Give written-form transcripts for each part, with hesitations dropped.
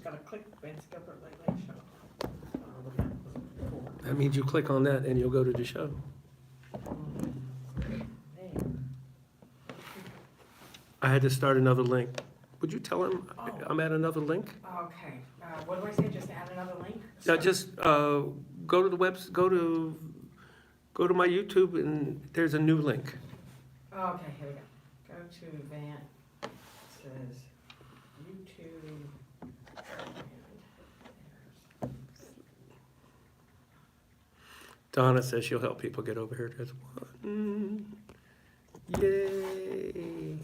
gotta click and skip it like show. That means you click on that and you'll go to the show. I had to start another link. Would you tell him I'm at another link? Okay, what do I say, just add another link? Yeah, just go to the web, go to my YouTube and there's a new link. Okay, here we go. Go to Van, it says YouTube. And Donna says she'll help people get over here. There's one. Yay.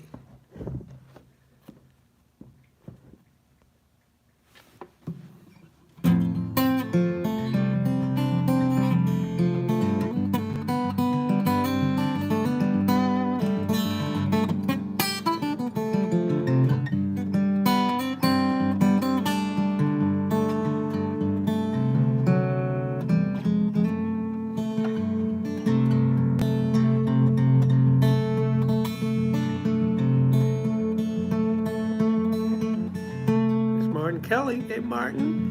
There's Martin Kelly. Hey, Martin.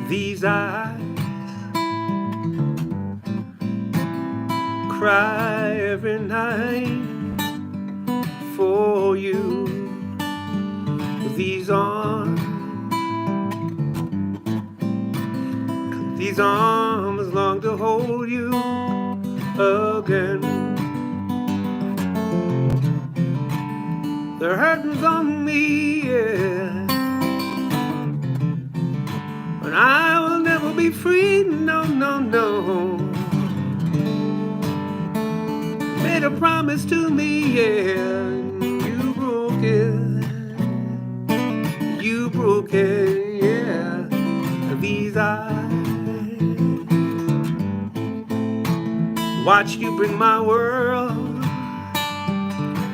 These eyes cry every night for you. These arms long to hold you again. The hurting's on me, yeah. But I will never be free, no, no, no. Made a promise to me, yeah. You broke it. You broke it, yeah. These eyes watch you bring my world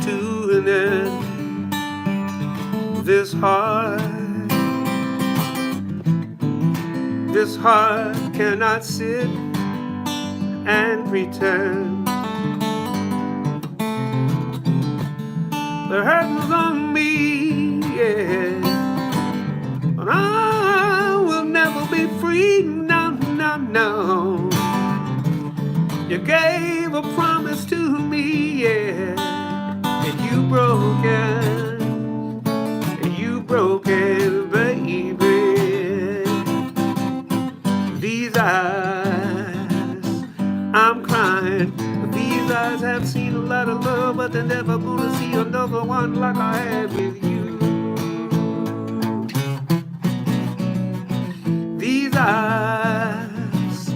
to an end. This heart cannot sit and pretend. The hurting's on me, yeah. But I will never be free, no, no, no. You gave a promise to me, yeah. And you broke it. And you broke it, baby. These eyes, I'm crying. These eyes have seen a lot of love, but they're never gonna see another one like I had with you. These eyes,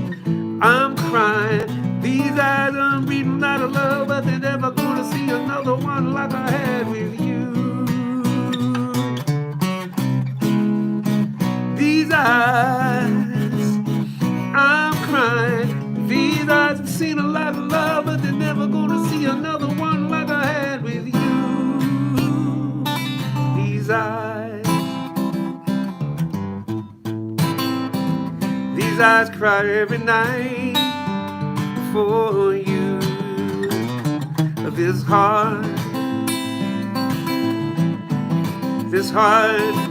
I'm crying. These eyes, I'm reading a lot of love, but they're never gonna see another one like I had with you. These eyes, I'm crying. These eyes have seen a lot of love, but they're never gonna see another one like I had with you. These eyes cry every night for you. This heart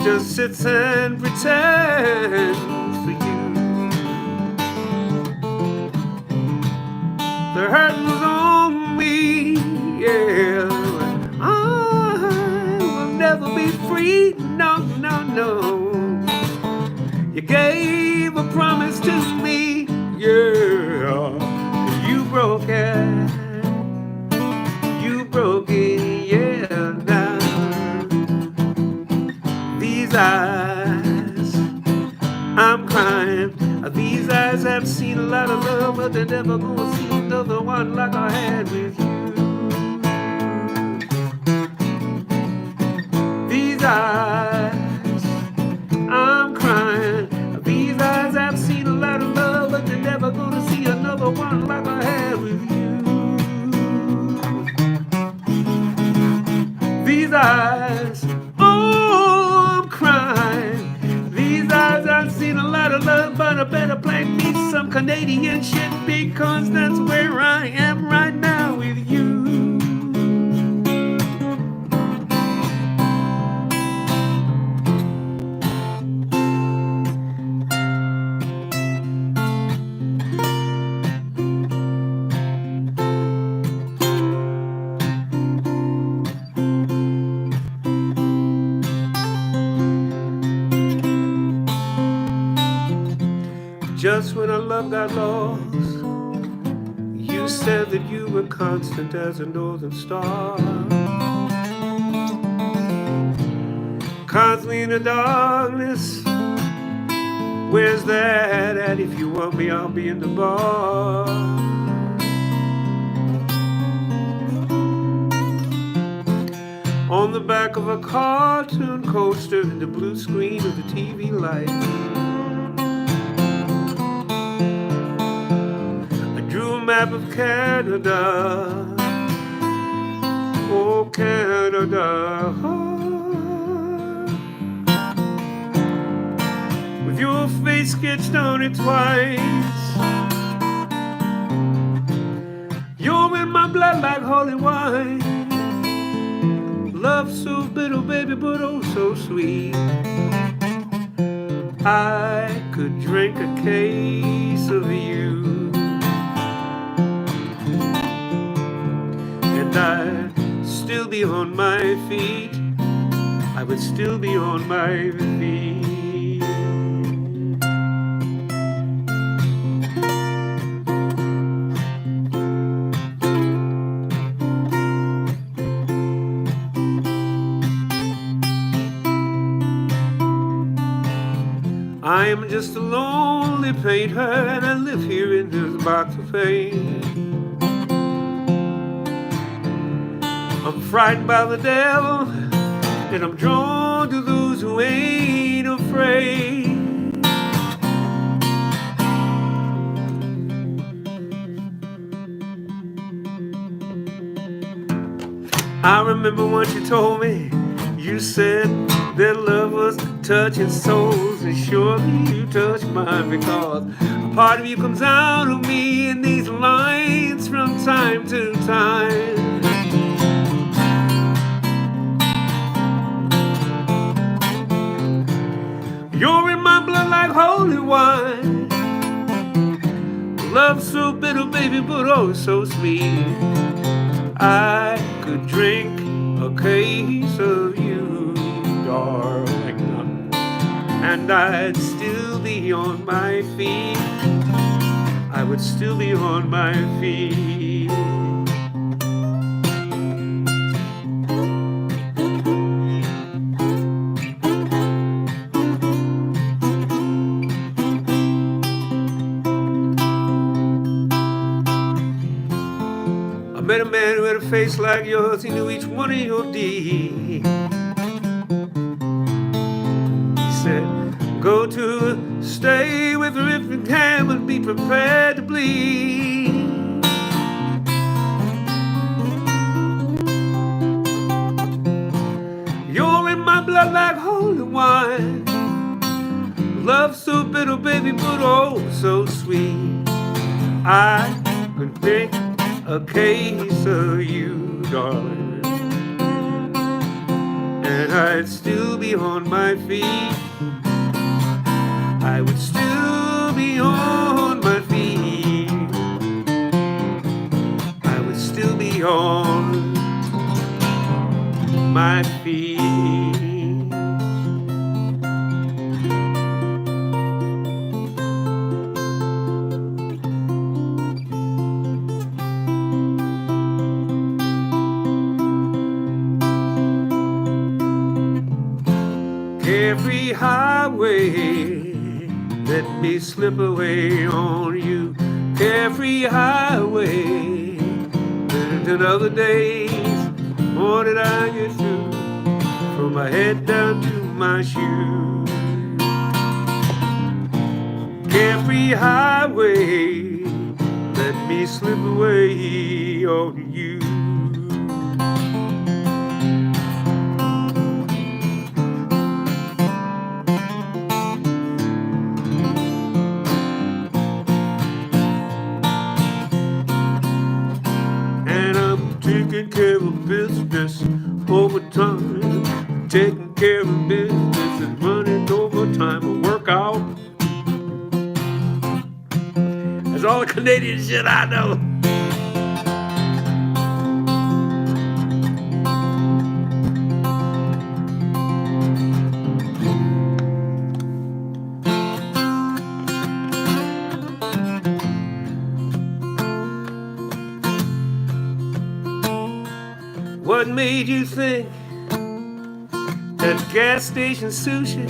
just sits and pretends for you. The hurting's on me, yeah. I will never be free, no, no, no. You gave a promise to me, yeah. You broke it. You broke it, yeah, now. These eyes, I'm crying. These eyes have seen a lot of love, but they're never gonna see another one like I had with you. These eyes, I'm crying. These eyes have seen a lot of love, but they're never gonna see another one like I had. 180 and shit, because that's where I am right now with you. Just when our love got lost, you said that you were constant as a northern star. Constantly in the darkness, where's that at? If you want me, I'll be in the bar. On the back of a cartoon coaster in the blue screen of the TV light, map of Canada, oh Canada, with your face sketched on it twice. You're in my blood like holy wine. Love so bitter, baby, but oh so sweet. I could drink a case of you, I'd still be on my feet. I would still be on my feet. I am just a lonely painter, and I live here in this box of paint. I'm frightened by the devil, and I'm drawn to those who ain't afraid. I remember once you told me, you said that love was touching souls, and surely you touched mine, because a part of you comes out of me in these lines from time to time. You're in my blood like holy wine. Love so bitter, baby, but oh so sweet. I could drink a case of you, darling, and I'd still be on my feet. I would still be on my feet. I met a man who had a face like yours. He knew each one of your deeds. He said, go to stay with her if you can, but be prepared to bleed. You're in my blood like holy wine. Love so bitter, baby, but oh so sweet. I could drink a case of you, darling, and I'd still be on my feet. I would still be on my feet. I would still be on my feet. Every highway, let me slip away on you. Every highway, and another days, more did I get through, from my head down to my shoes. Every highway, let me slip away on you. overtime, taking care of business and running overtime or workout. That's all the Canadian shit I know. What made you think that gas station sushi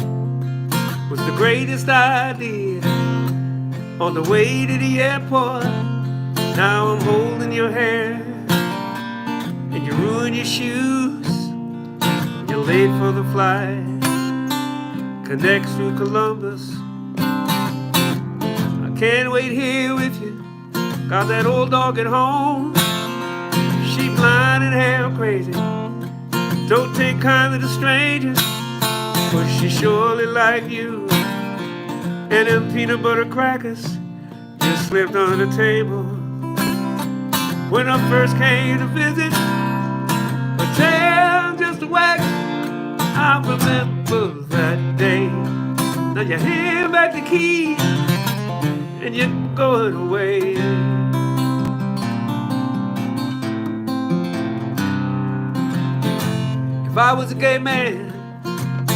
was the greatest idea? On the way to the airport, now I'm holding your hand, and you ruin your shoes. You're late for the flight, connects through Columbus. I can't wait here with you, got that old dog at home. She blind and half crazy, don't take kindly to strangers, but she surely like you. And them peanut butter crackers just slipped on the table. When I first came to visit, a tail just a wagging, I remember that day. Now you hand back the keys and you're going away. If I was a gay man,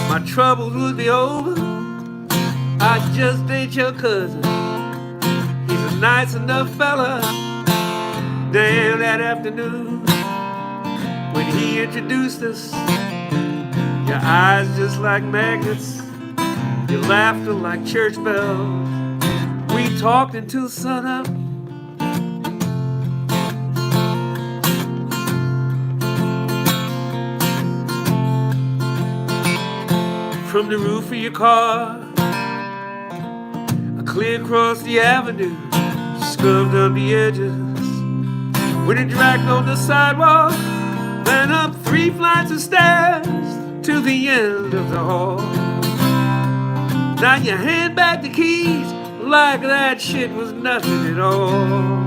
my troubles would be over. I just ain't your cousin. He's a nice enough fella. Damn, that afternoon when he introduced us, your eyes just like magnets, your laughter like church bells. We talked until sunup. From the roof of your car, clear across the avenue, scrubbed up the edges. When it dragged on the sidewalk, then up 3 flights of stairs to the end of the hall. Now you hand back the keys like that shit was nothing at all.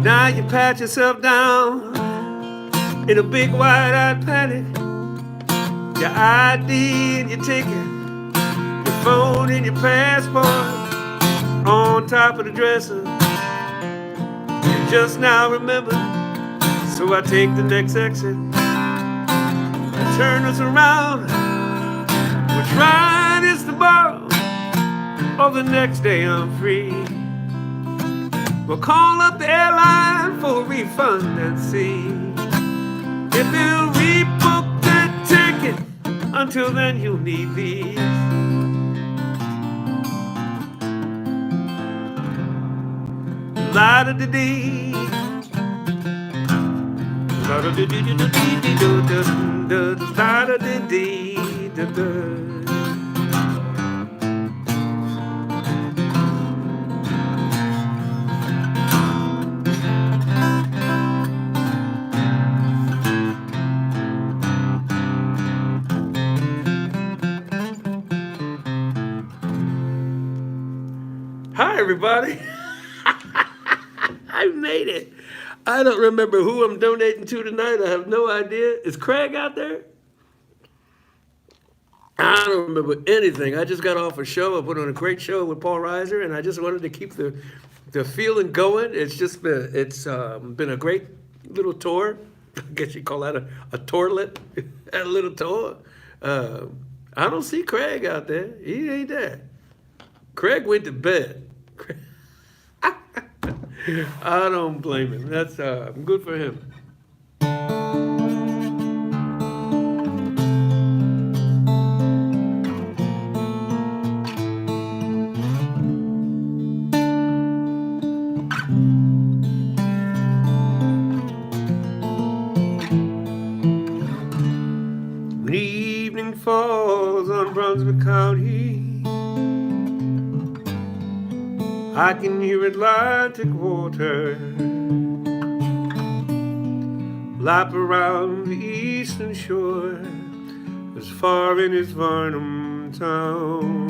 Now you pat yourself down in a big wide-eyed panic. Your ID and your ticket, your phone and your passport on top of the dresser. You just now remember, so I take the next exit. I turn us around, which ride is tomorrow, or the next day I'm free. We'll call up the airline for a refund and see if they'll rebook that ticket. Until then, you'll need these. La-da-da-dee, la-da-da-dee-da-dee-da-dee-da-dee, la-da-da-dee-da-dee. Hi, everybody. I made it. I don't remember who I'm donating to tonight. I have no idea. Is Craig out there? I don't remember anything. I just got off a show. I put on a great show with Paul Reiser, and I just wanted to keep the feeling going. It's been a great little tour. I guess you call that a tourlet, a little tour. I don't see Craig out there. He ain't there. Craig went to bed. I don't blame him. That's good for him. When evening falls on Brunswick County, I can hear Atlantic water lap around the eastern shore, as far in as Varnum town.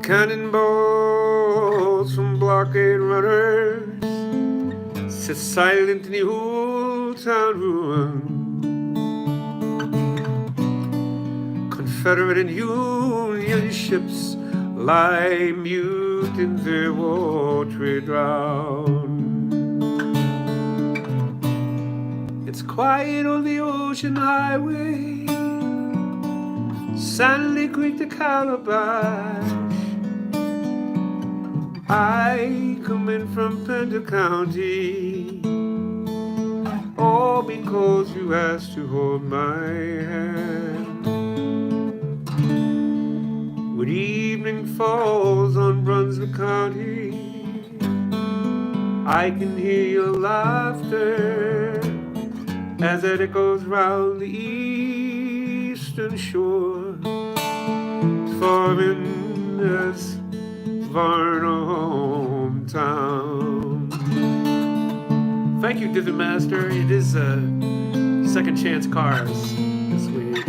Cannonballs from blockade runners sit silent in the old town ruin. Confederate and Union ships lie mute in their watery drown. It's quiet on the ocean highway, Sandy Creek to Calabash. I come in from Pender County, all because you asked to hold my hand. When evening falls on Brunswick County, I can hear your laughter as it echoes round the eastern shore, far in as Varnum town. Thank you, Divot Master. It is Second Chance Cars this week.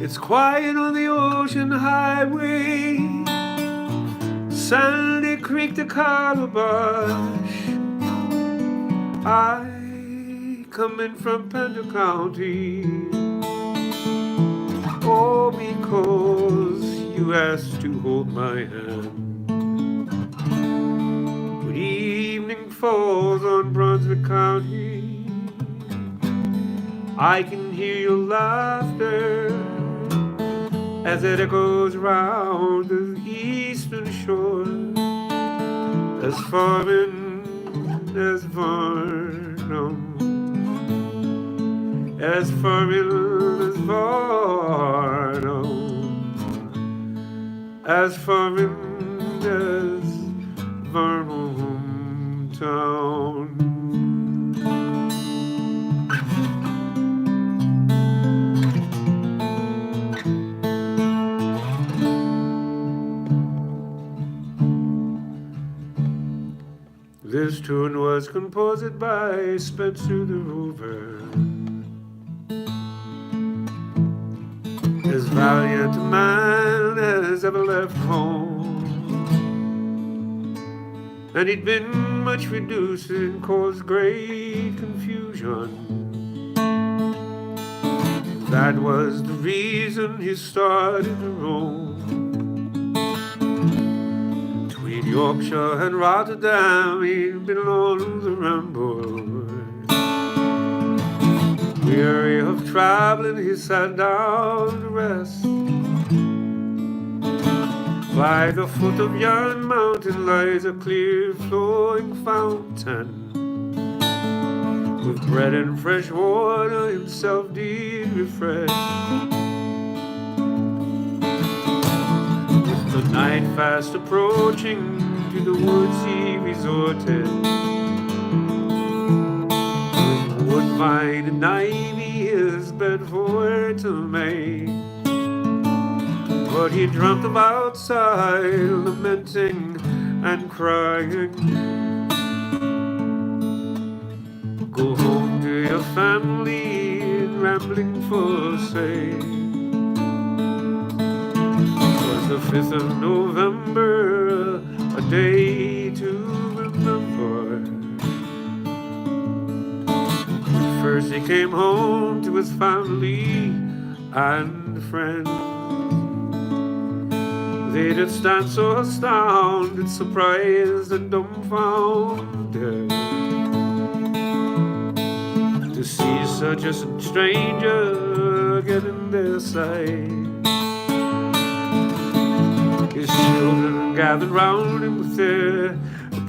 It's quiet on the ocean highway, Sandy Creek to Calabash. I come in from Pender County, all because you asked to hold my hand. When evening falls on Brunswick County, I can hear your laughter as it echoes round the eastern shore, as far in as Varnum, as far in as Varnum, as far in as Varnum town. This tune was composed by Spencer the Rover, as valiant a man as ever left home, and he'd been much reduced and caused great confusion. That was the reason he started to roam between Yorkshire and Rotterdam. He'd been on the ramble. Weary of traveling, he sat down to rest. By the foot of yon mountain lies a clear flowing fountain, with bread and fresh water himself did refresh. With the night fast approaching, to the woods he resorted, with woodbine and ivy his bed for to make. But he dreamt of outside, lamenting and crying. Go home to your family, and rambling for sake. 'Twas the 5th of November, a day to remember. First he came home to his family and friends. They did stand so astounded, surprised and dumbfounded, to see such a stranger get in their sight. His children gathered round him with their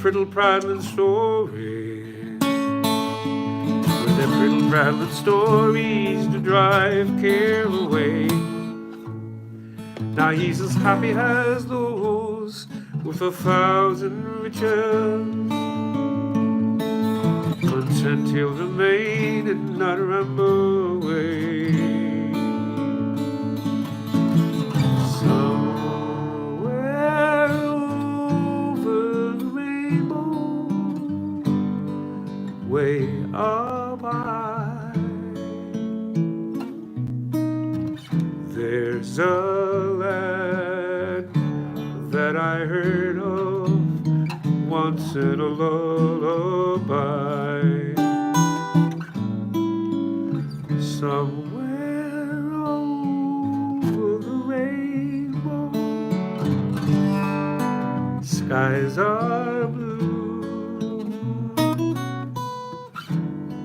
brittle prattling stories, with their brittle prattling stories to drive care away. Now he's as happy as those with 1,000 riches, until the maid did not ramble away. Somewhere over the rainbow, way up high, there's a land that I heard of once in a lullaby. Somewhere over the rainbow, skies are blue,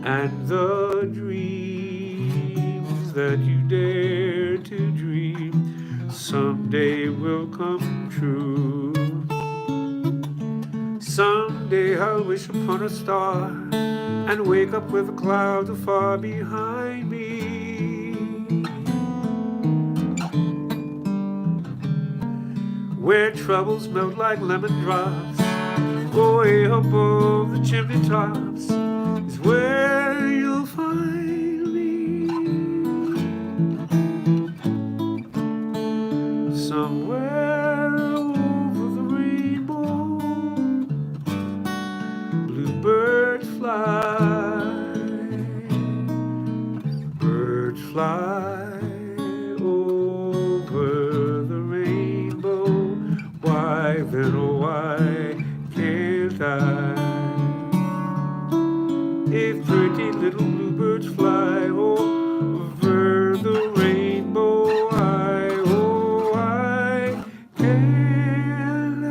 and the dreams that you dare to dream someday will come true. Someday I'll wish upon a star and wake up with the clouds far behind me, where troubles melt like lemon drops. Way above the chimney tops is where you'll find me. Somewhere over the rainbow, bluebirds fly, birds fly over the rainbow. Why then, oh why can't I? If pretty little bluebirds fly over the rainbow, why can't I?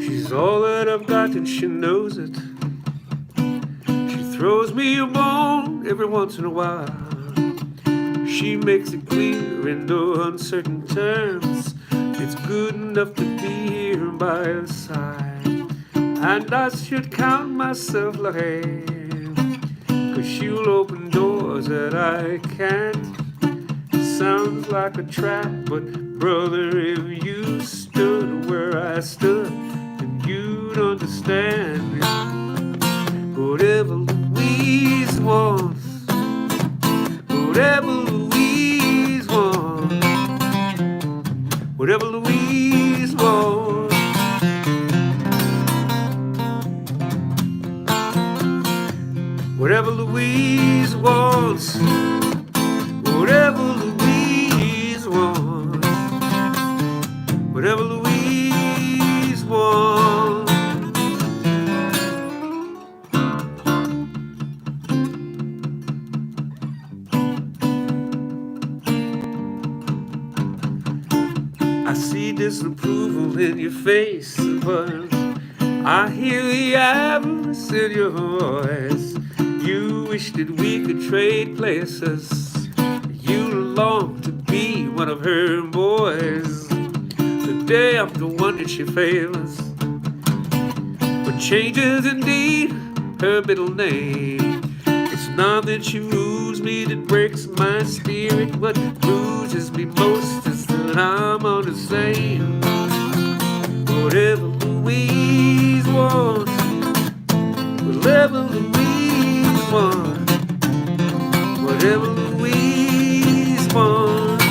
She's all that I've got and she knows it. She throws me a bone every once in a while. She makes it clear in no uncertain terms it's good enough to be here by her side. And I should count myself lucky, 'cause she'll open doors that I can't. Sounds like a trap, but brother, if you stood where I stood, then you'd understand. Whatever Louise wants, whatever Louise wants, whatever Louise wants, whatever Louise wants, whatever Louise wants, whatever Louise wants. I see disapproval in your face, but I hear the avarice in your voice. You wish that we could trade places. You long to be one of her boys. Today I'm the one that she favors, but changes indeed her middle name. It's not that she rules me that breaks my spirit. What bruises me most is that I'm on the same. Whatever Louise wants, whatever Louise wants, whatever Louise wants.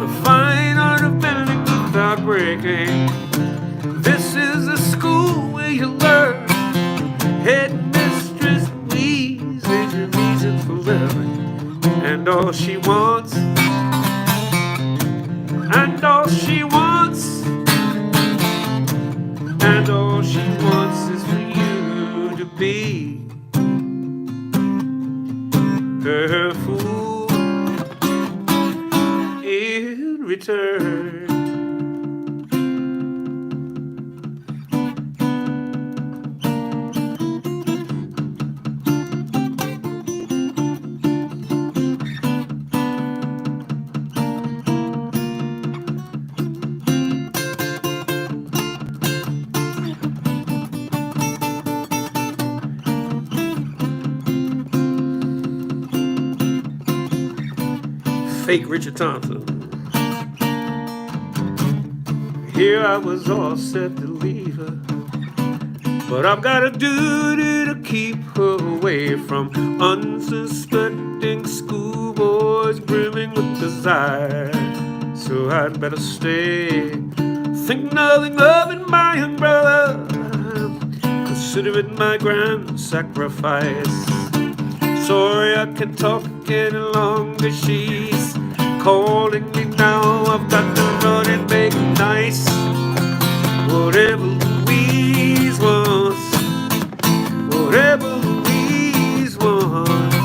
The fine art of bending without breaking. This is a school where you learn. Headmistress Louise is your reason for living. And all she wants, and all she wants, be her fool in return. Fake Richard Thompson. Here I was all set to leave her, but I've got a duty to keep her away from unsuspecting schoolboys brimming with desire. So I'd better stay. Think nothing of it, my young brother. Consider it my grand sacrifice. Sorry I can't talk any longer. She's calling me now. I've got to run and make it nice. Whatever Louise wants, whatever Louise wants,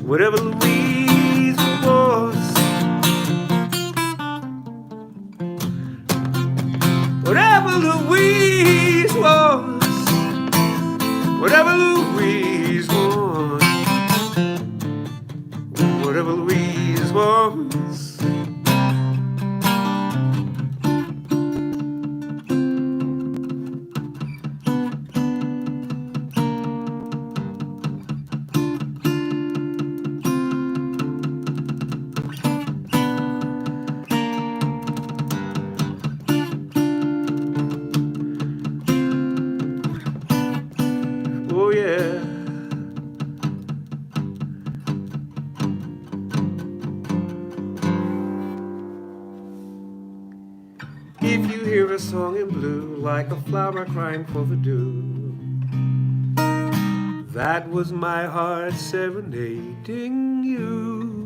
whatever Louise wants, whatever Louise wants, whatever Louise wants, whatever Louise wants. Oh yeah. If you hear a song in blue, like a flower crying for the dew, that was my heart serenading you.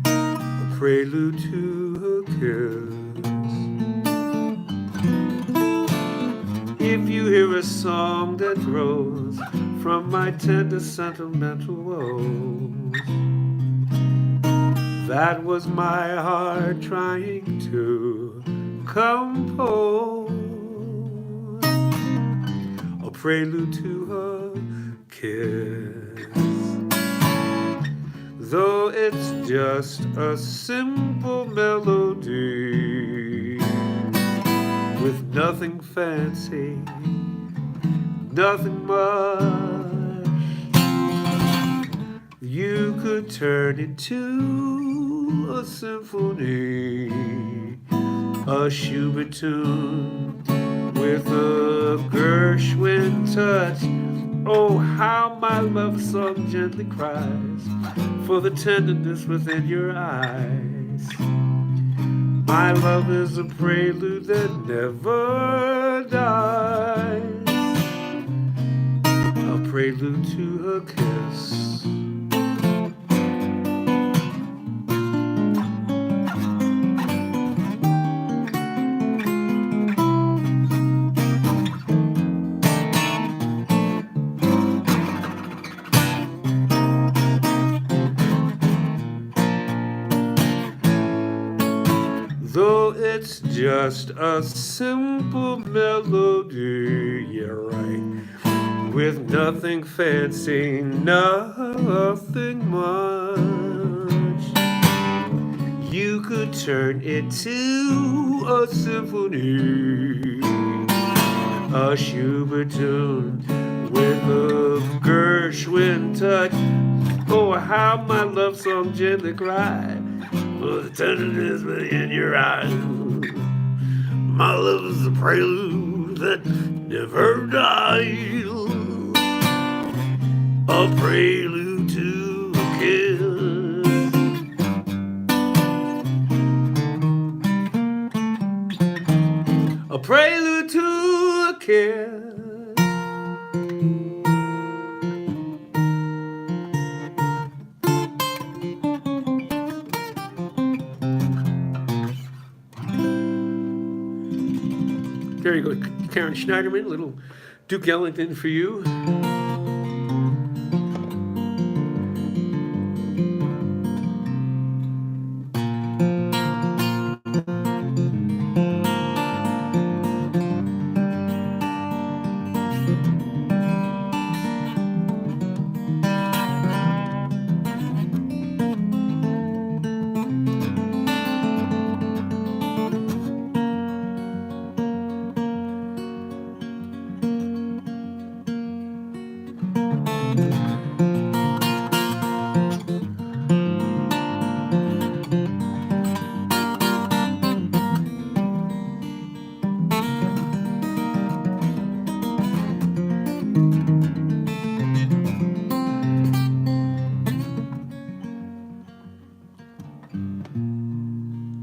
A prelude to a kiss. If you hear a song that grows from my tender sentimental woes, that was my heart trying to compose a prelude to a kiss. Though it's just a simple melody with nothing fancy, nothing much, you could turn it to a symphony, a Schubert tune with a Gershwin touch. Oh, how my love song gently cries for the tenderness within your eyes. My love is a prelude that never dies, a prelude to a kiss. Though it's just a simple melody, yeah right, with nothing fancy, nothing much, you could turn it to a symphony, a Schubert tune with a Gershwin touch. Oh, how my love song gently cried for the tenderness within your eyes. My love is a prelude that never dies, a prelude to a kiss. A prelude to a kiss. There you go. Karen Schneiderman, little Duke Ellington for you.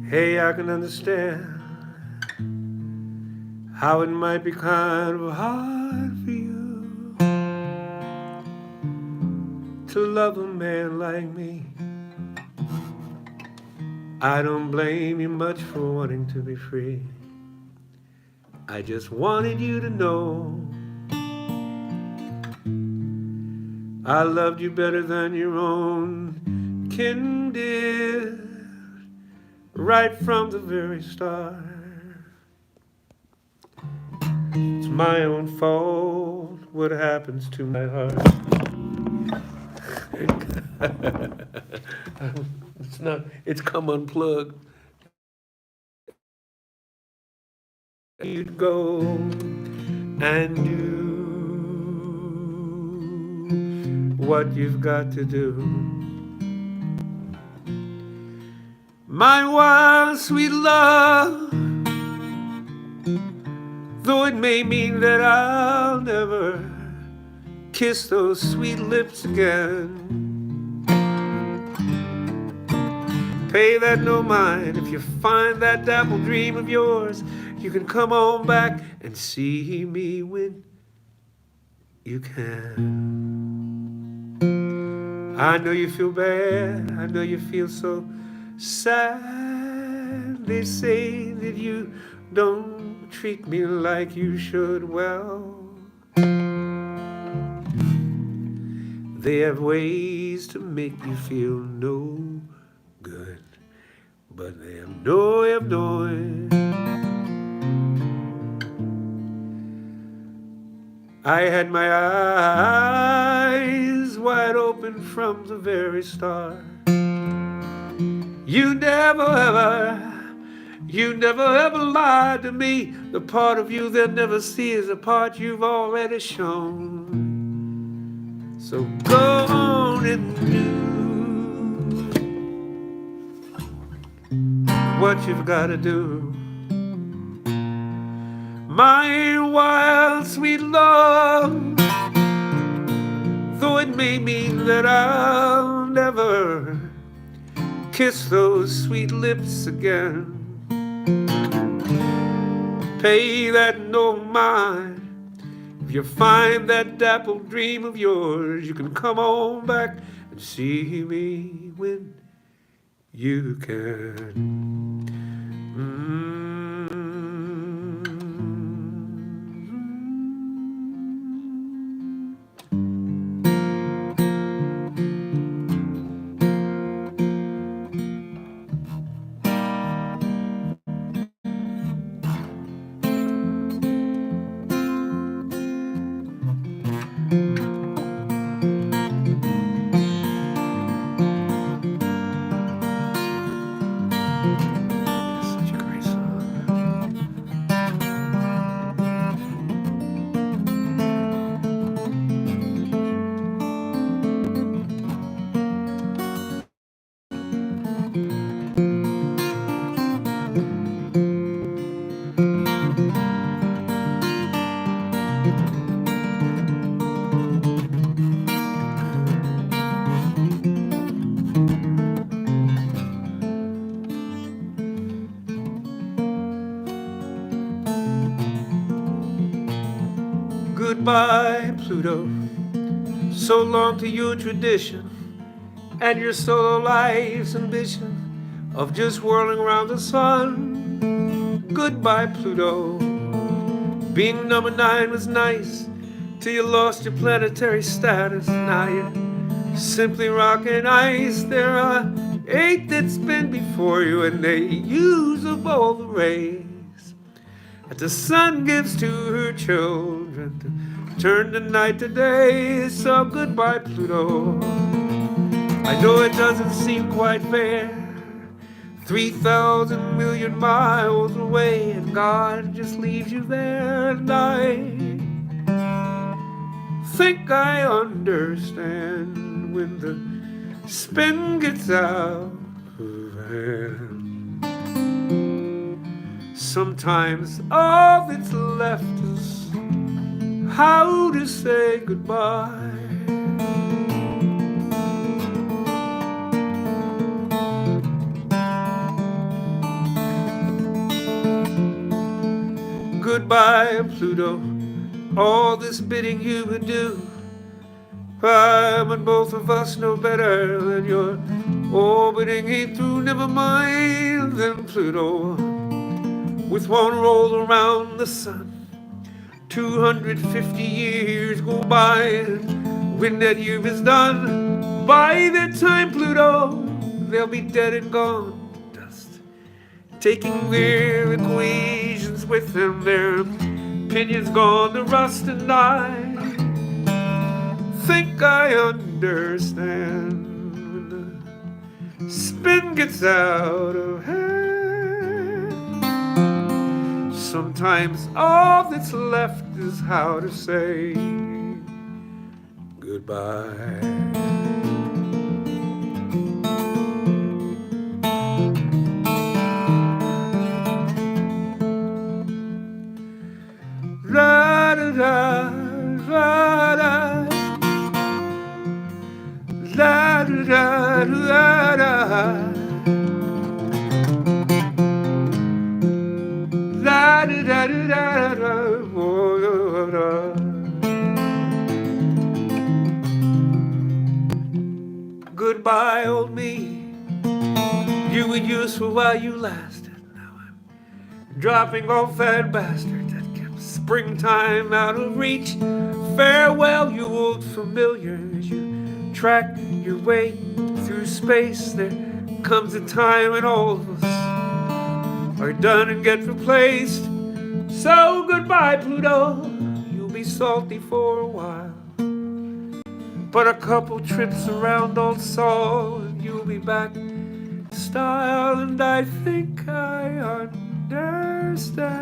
Hey, I can understand how it might be kind of hard for you to love a man like me. I don't blame you much for wanting to be free. I just wanted you to know I loved you better than your own kin did, right from the very start. It's my own fault what happens to my heart. It's come unplugged. You'd go and do what you've got to do. My wild, sweet love, though it may mean that I'll never kiss those sweet lips again. Pay that no mind. If you find that dapple dream of yours, you can come on back and see me when you can. I know you feel bad. I know you feel so sad. They say that you don't treat me like you should. Well, they have ways to make you feel no good, but they have no way of knowing. I had my eyes wide open from the very start. You never ever lied to me. The part of you they'll never see is the part you've already shown. So go on and do what you've got to do. My wild, sweet love, though it may mean that I'll never kiss those sweet lips again, pay that no mind. If you find that dapple dream of yours, you can come on back and see me when you can. Goodbye, Pluto. So long to your tradition and your solo life's ambition of just whirling around the sun. Goodbye, Pluto. Being number 9 was nice till you lost your planetary status. Now you're simply rock and ice. There are 8 that spin before you, and they use up all the rays that the sun gives to her children to turn the night to day. So goodbye, Pluto. I know it doesn't seem quite fair, 3,000 million miles away, and God just leaves you there. And I think I understand when the spin gets out of hand. Sometimes all that's left is how to say goodbye. Goodbye, Pluto, all this bidding you would do. I'm and both of us know better than you're orbiting it through. Never mind then, Pluto. With one roll around the sun, 250 years go by, and when that year is done, by that time, Pluto, they'll be dead and gone to dust, taking their equations with them, their opinions gone to rust. And I think I understand when the spin gets out of hand. Sometimes all that's left is how to say goodbye. La da da, la da, la da da da. La da da da da da, oh, da. Goodbye, old me. You were useful while you lasted. Now I'm dropping off that bastard that kept springtime out of reach. Farewell, you old familiar, as you track your way through space. There comes a time when all of us are done and get replaced. So goodbye, Pluto, you'll be salty for a while, but a couple trips around old Sol and you'll be back in style. And I think I understand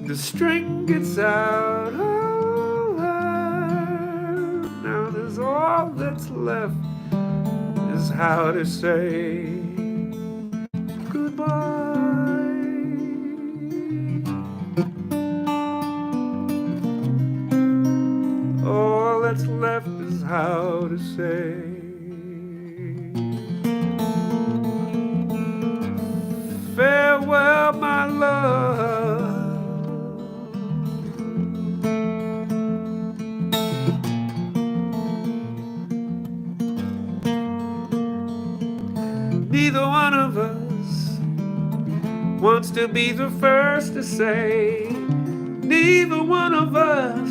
the string gets out of hand. Now there's all that's left is how to say goodbye. All that's left is how to say farewell, my love. Neither one of us wants to be the first to say. Neither one of us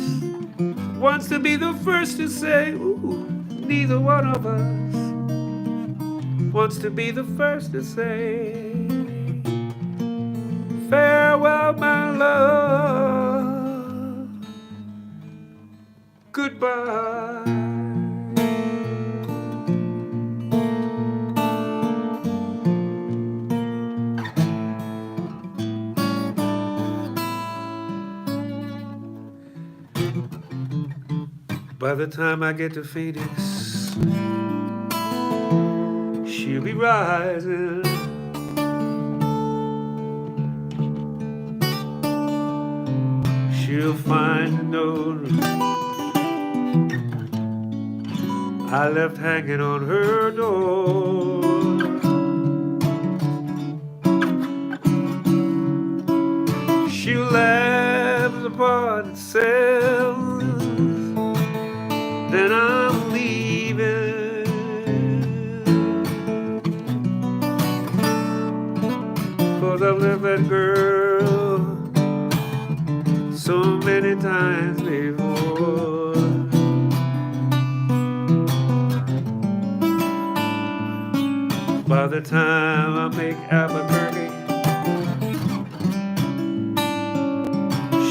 wants to be the first to say. Ooh, neither one of us wants to be the first to say farewell, my love. Goodbye. By the time I get to Phoenix, she'll be rising. She'll find a note I left hanging on her door. She'll laugh upon itself. Then I'm leaving, 'cause I've left that girl so many times before. By the time I make Albuquerque,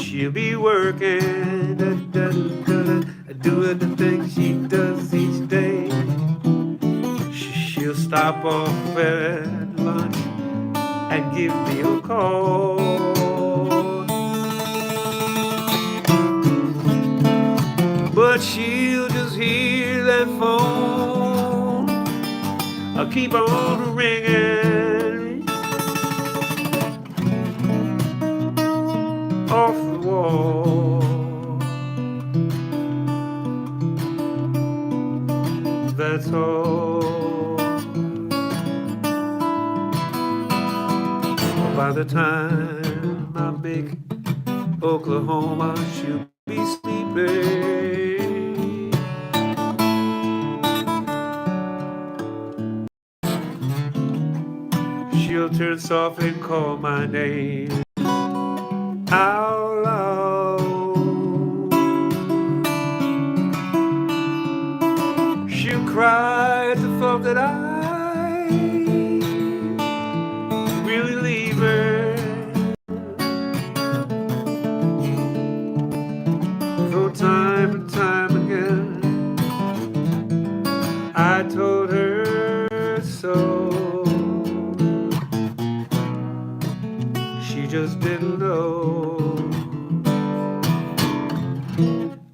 she'll be working, doing the things she does each day. She'll stop off at lunch and give me a call. But she'll just hear that phone, I'll keep on ringing off the wall. That's all. By the time I make Oklahoma, she'll be sleeping. She'll turn soft and call my name out loud. She'll cry at the thought that I really leave her. Though time and time again I told her so, she just didn't know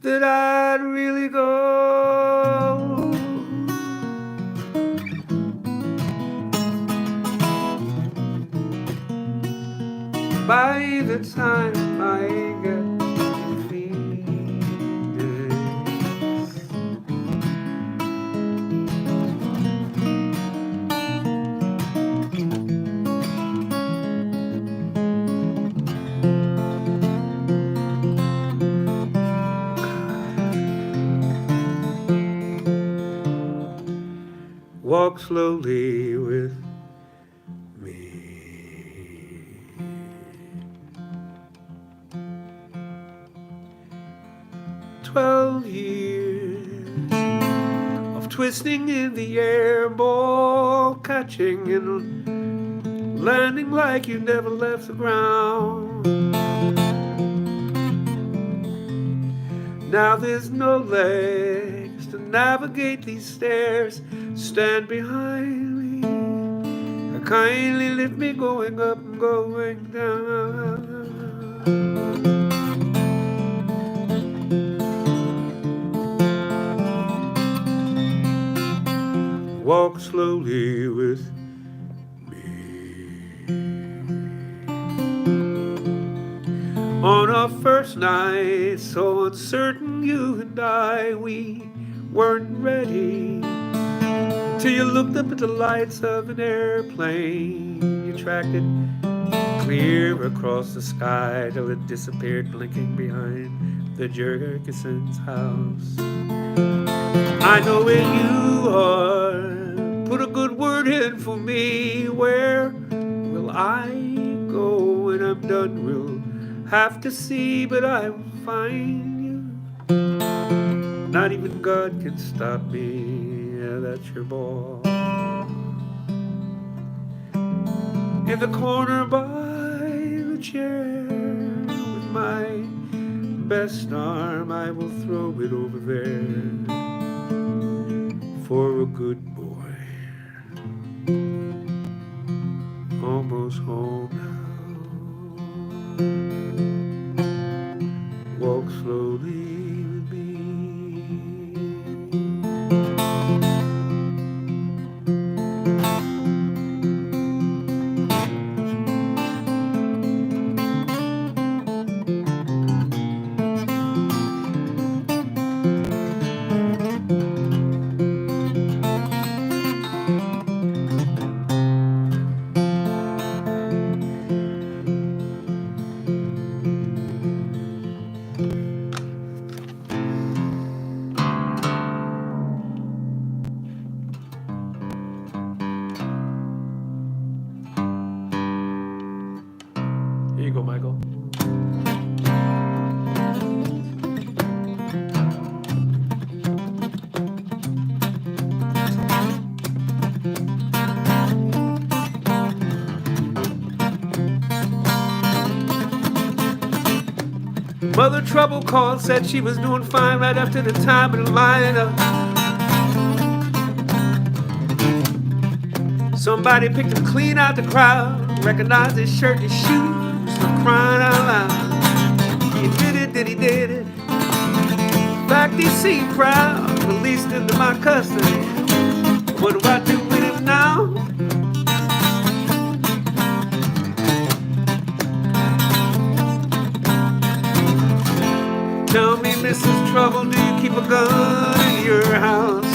that I'd really go. By the time I get to Phoenix, walk slowly with me. 12 years of twisting in the air, ball catching and landing like you never left the ground. Now there's no legs to navigate these stairs. Stand behind me, kindly lift me going up and going down. Walk slowly with me. On our first night, so uncertain, you and I, we weren't ready, till you looked up at the lights of an airplane. You tracked it clear across the sky till it disappeared, blinking behind the Jurgensen's house. I know where you are. Put a good word in for me. Where will I go when I'm done? We'll have to see, but I will find you. Not even God can stop me. Yeah, that's your ball. In the corner by the chair, with my best arm, I will throw it over there for a good boy. Almost home now. Walk slowly with me. Mother Trouble called, said she was doing fine right after the time of the lineup. Somebody picked him clean out the crowd, recognized his shirt and shoes, from crying out loud. He did it. In fact, he seemed proud, released into my custody. What do I do with him now? Tell me, Mrs. Trouble, do you keep a gun in your house?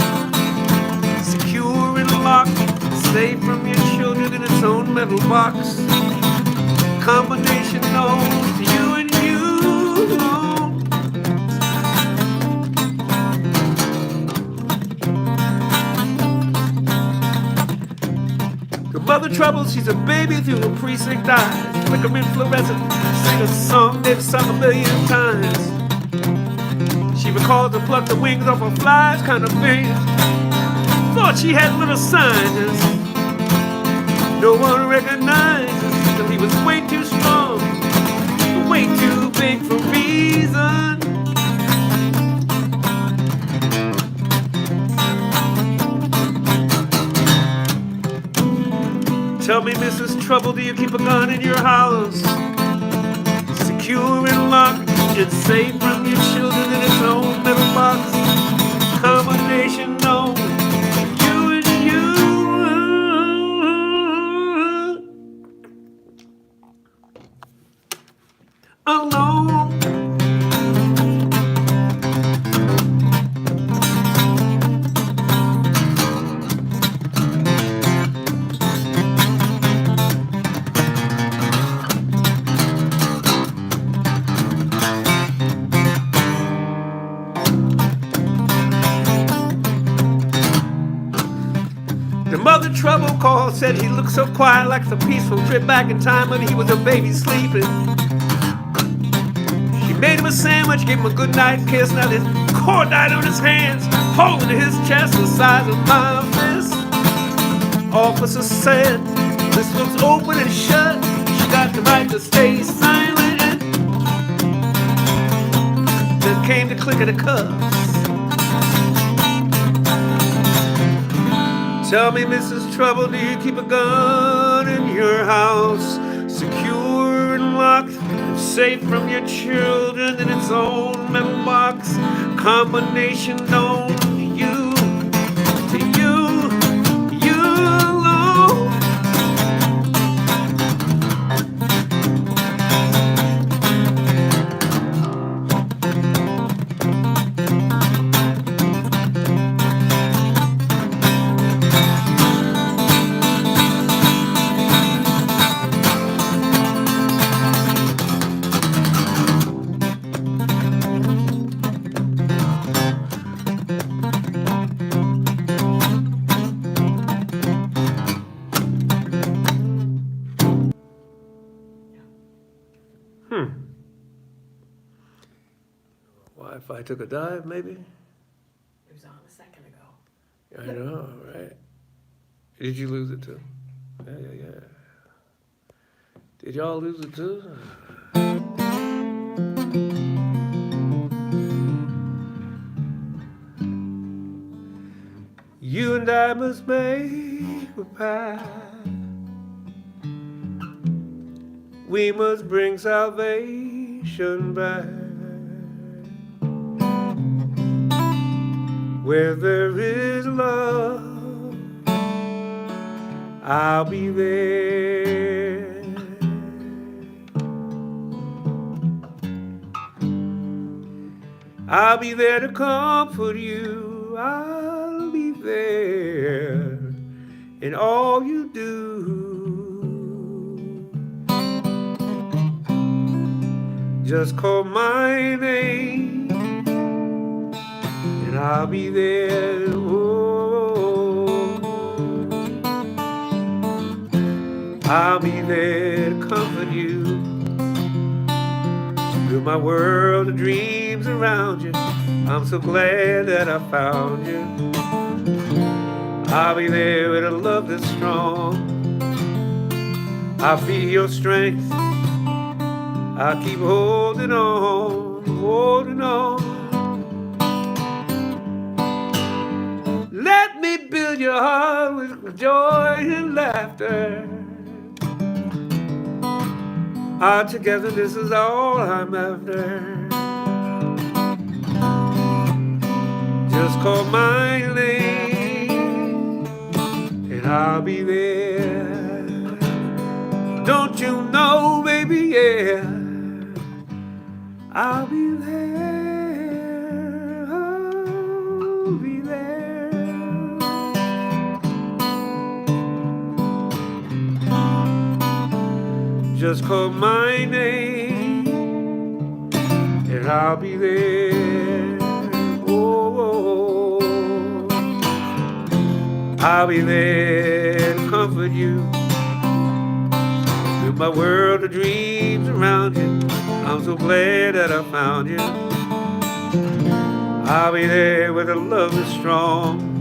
Secure and locked, safe from your children in its own metal box. Combination known to you and you. The Mother Trouble, she's a baby through the precinct eyes. Flickering fluorescent, sing a song they've sung a million times. She recalled to pluck the wings off her flies, kind of thing. Thought she had little signs. No one recognizes that he was way too strong, way too big for reason. Tell me, Mrs. Trouble, do you keep a gun in your house? Secure and locked, it's safe from your children in its own metal box. Combination known, you and you. Alone. The Mother Trouble called, said he looked so quiet like the peaceful trip back in time when he was a baby sleeping. She made him a sandwich, gave him a goodnight kiss. Now this cord died on his hands, holding his chest the size of my fist. Officer said, this looks open and shut. She got the right to stay silent. Then came the click of the cuffs. Tell me, Mrs. Trouble, do you keep a gun in your house? Secure and locked, and safe from your children in its own metal box. Combination known to you alone. Why, if I took a dive, maybe? It was on a second ago. I know, right? Did you lose it too? Yeah. Did y'all lose it too? You and I must make a pact. We must bring salvation back. Where there is love, I'll be there. I'll be there to comfort you. I'll be there in all you do. Just call my name and I'll be there. Oh, I'll be there to comfort you. Build my world of dreams around you. I'm so glad that I found you. I'll be there with a love that's strong. I'll be your strength. I keep holding on, holding on. Let me build your heart with joy and laughter. Our togetherness is all I'm after. Just call my name and I'll be there. Don't you know, baby, yeah, I'll be there, I'll be there. Just call my name and I'll be there. Oh, I'll be there to comfort you. Build my world of dreams around you. I'm so glad that I found you. I'll be there where the love is strong.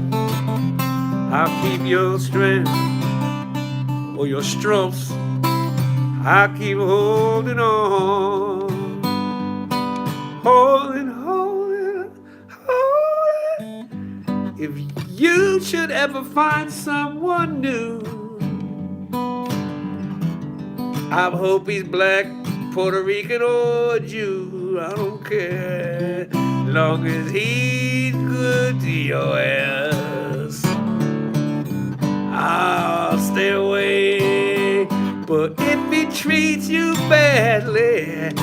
I'll keep your strength or your strength. I'll keep holding on, holding, holding, holding. If you should ever find someone new, I hope he's black, Puerto Rican, or Jew. I don't care, long as he's good to your ass. I'll stay away, but if he treats you badly,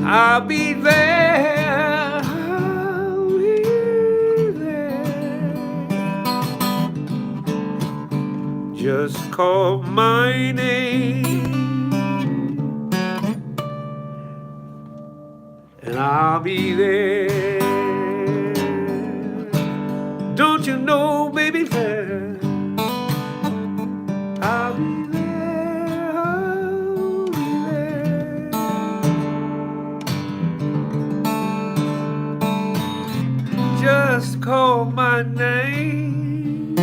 I'll be there. I'll be there. Just call my name and I'll be there. Don't you know, baby, there I'll be there, I'll be there. Just call my name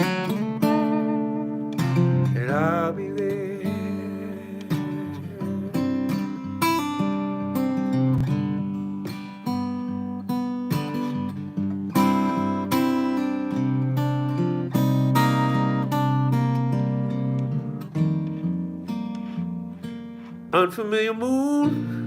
and I'll be there. Unfamiliar moon.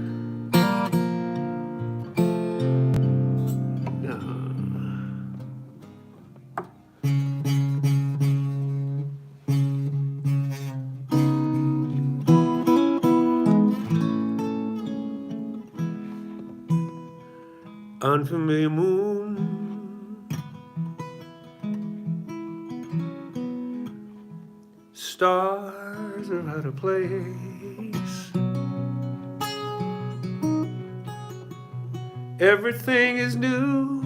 Unfamiliar moon. Stars are out of place. Everything is new.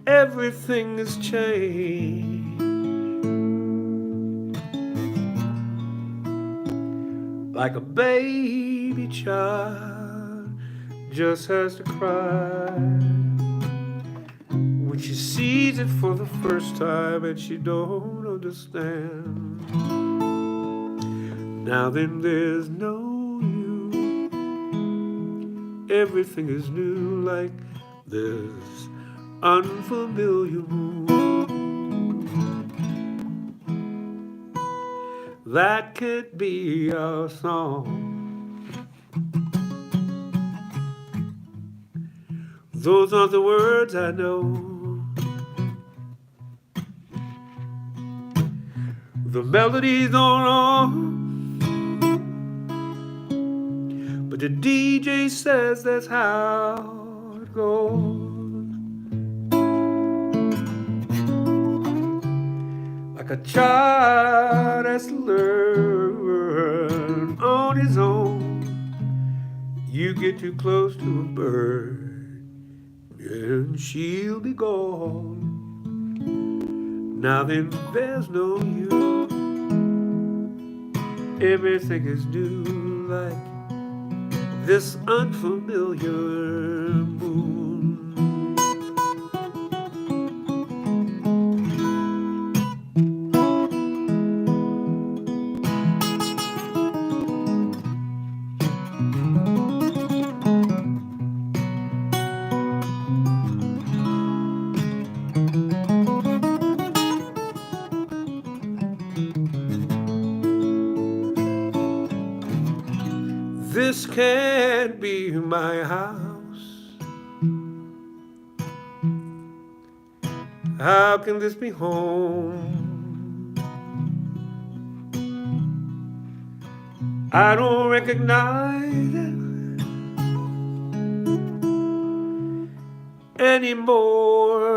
Everything has changed. Like a baby child just has to cry when she sees it for the first time and she don't understand. Now then there's no you. Everything is new like this unfamiliar moon. That can't be our song. Those are the words I know. The melodies don't on, but the DJ says that's how it goes. Like a child has to learn on his own. You get too close to a bird and she'll be gone. Now then there's no you. Everything is new like this unfamiliar moon. This can't be my house. How can this be home? I don't recognize it anymore.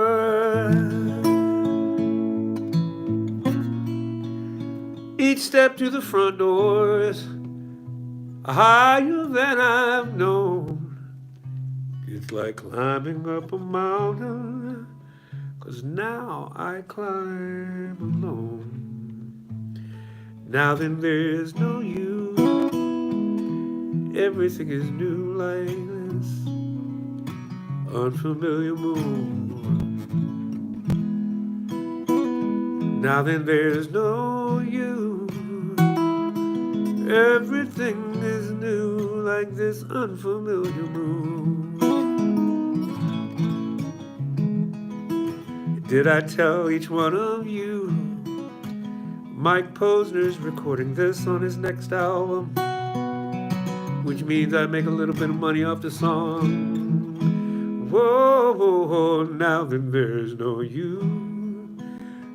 Each step to the front doors higher than I've known. It's like climbing up a mountain, 'cause now I climb alone. Now then there's no you. Everything is new like this unfamiliar moon. Now then there's no you. Everything is new like this unfamiliar moon. Did I tell each one of you Mike Posner's recording this on his next album, which means I make a little bit of money off the song. Whoa, whoa, whoa, now then there's no you.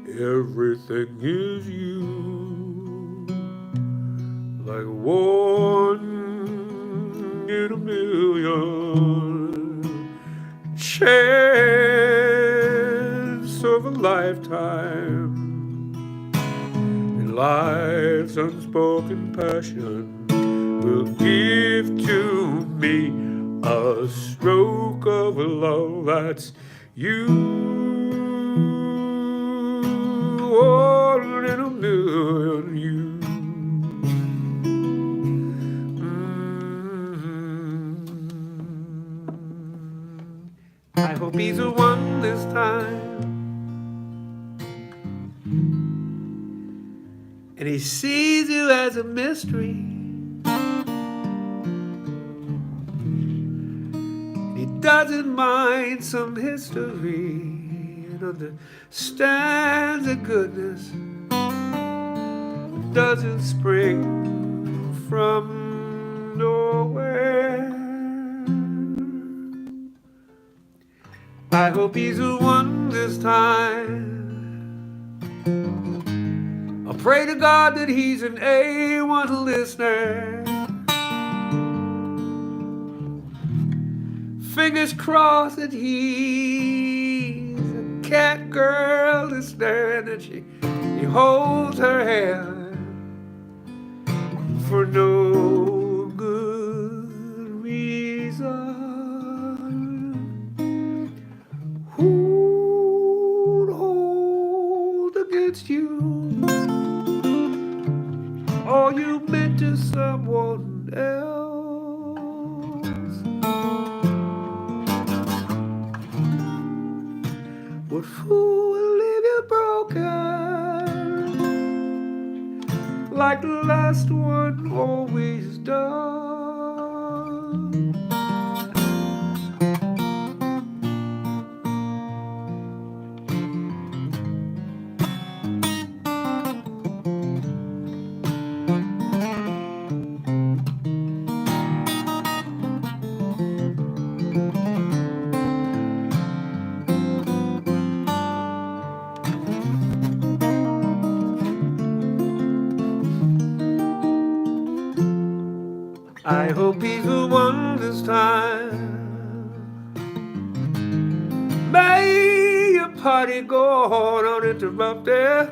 Everything is you. Like one in a million. Chance of a lifetime. And life's unspoken passion will give to me a stroke of a love that's you. One in a million you. I hope he's the one this time. And he sees you as a mystery. He doesn't mind some history and understands the goodness that doesn't spring from nowhere. I hope he's the one this time. I pray to God that he's an A1 listener. Fingers crossed that he's a cat girl listener and that she holds her hand for no good reason. Who'd hold against you all you meant to someone else? What fool will leave you broken like the last one always does? I hope he's the one this time. May your party go on uninterrupted,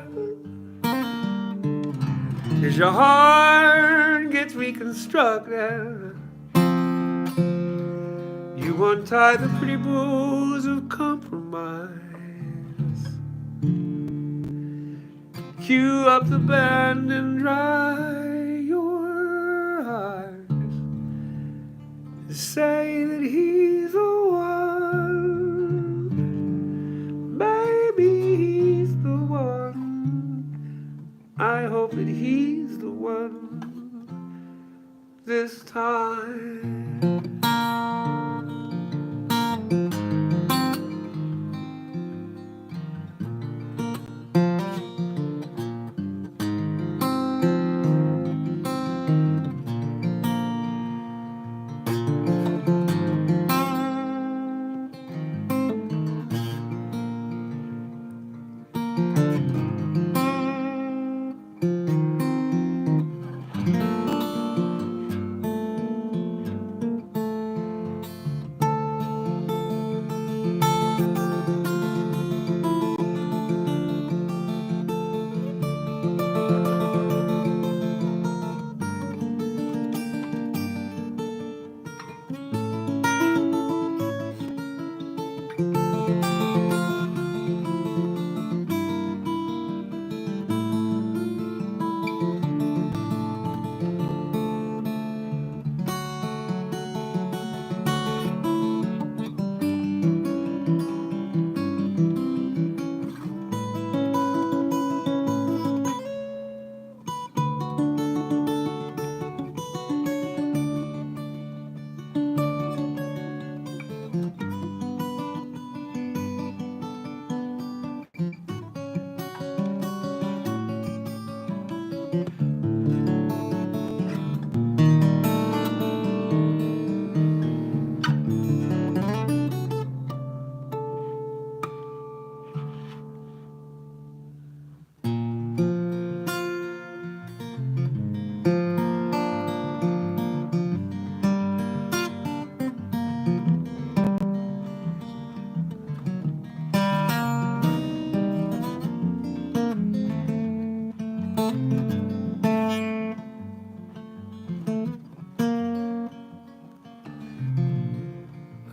'cause your heart gets reconstructed. You untie the pretty bows of compromise, cue up the band and dry your eyes. Say that he's the one. Maybe he's the one. I hope that he's the one this time.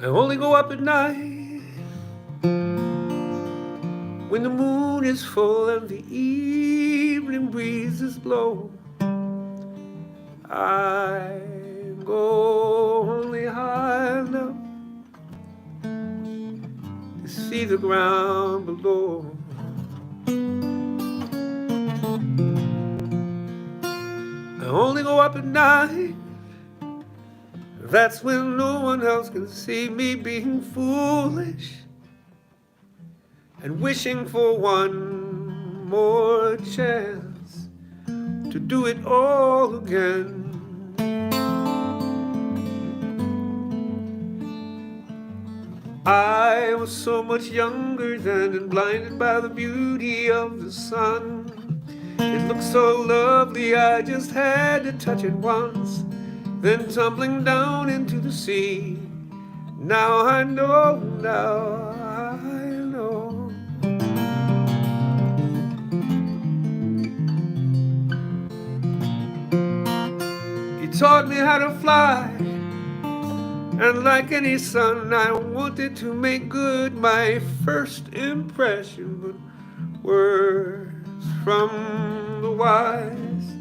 I only go up at night when the moon is full and the evening breezes blow. I go only high enough to see the ground below. I only go up at night, that's when no one else can see me being foolish and wishing for one more chance to do it all again. I was so much younger then and blinded by the beauty of the sun. It looked so lovely, I just had to touch it once, then tumbling down into the sea. Now I know, now I know. He taught me how to fly, and like any son, I wanted to make good my first impression, but words from the wise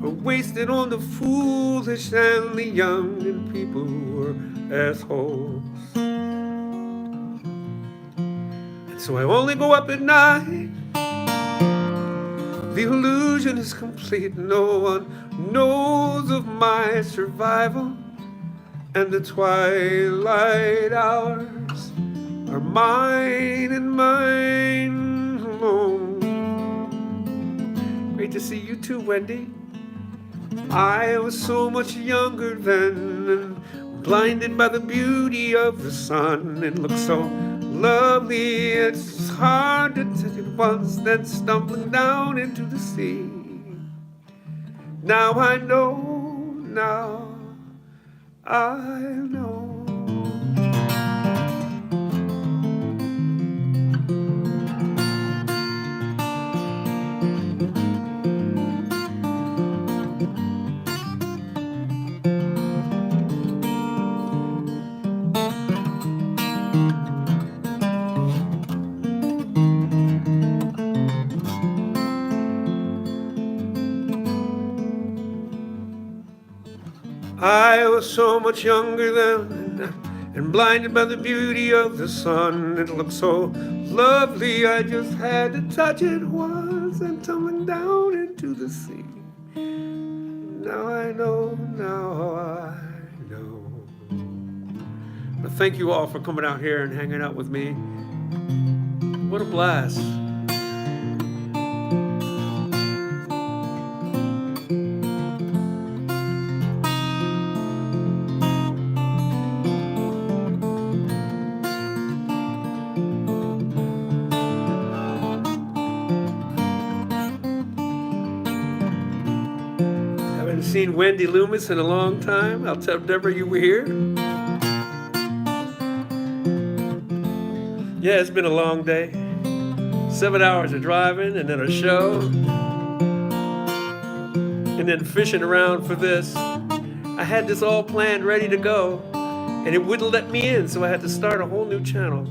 were wasted on the foolish and the young, and people who were assholes. And so I only go up at night. The illusion is complete. No one knows of my survival, and the twilight hours are mine and mine alone. Great to see you too, Wendy. I was so much younger then and blinded by the beauty of the sun. It looked so lovely, it's hard to touch it once, then stumbling down into the sea. Now I know, now I know. I was so much younger then and blinded by the beauty of the sun. It looked so lovely, I just had to touch it once and tumbling down into the sea. Now I know, now I know. But thank you all for coming out here and hanging out with me. What a blast. Seen Wendy Loomis in a long time. I'll tell Deborah you were here. Yeah, it's been a long day. 7 hours of driving and then a show. And then fishing around for this. I had this all planned, ready to go, and it wouldn't let me in, so I had to start a whole new channel.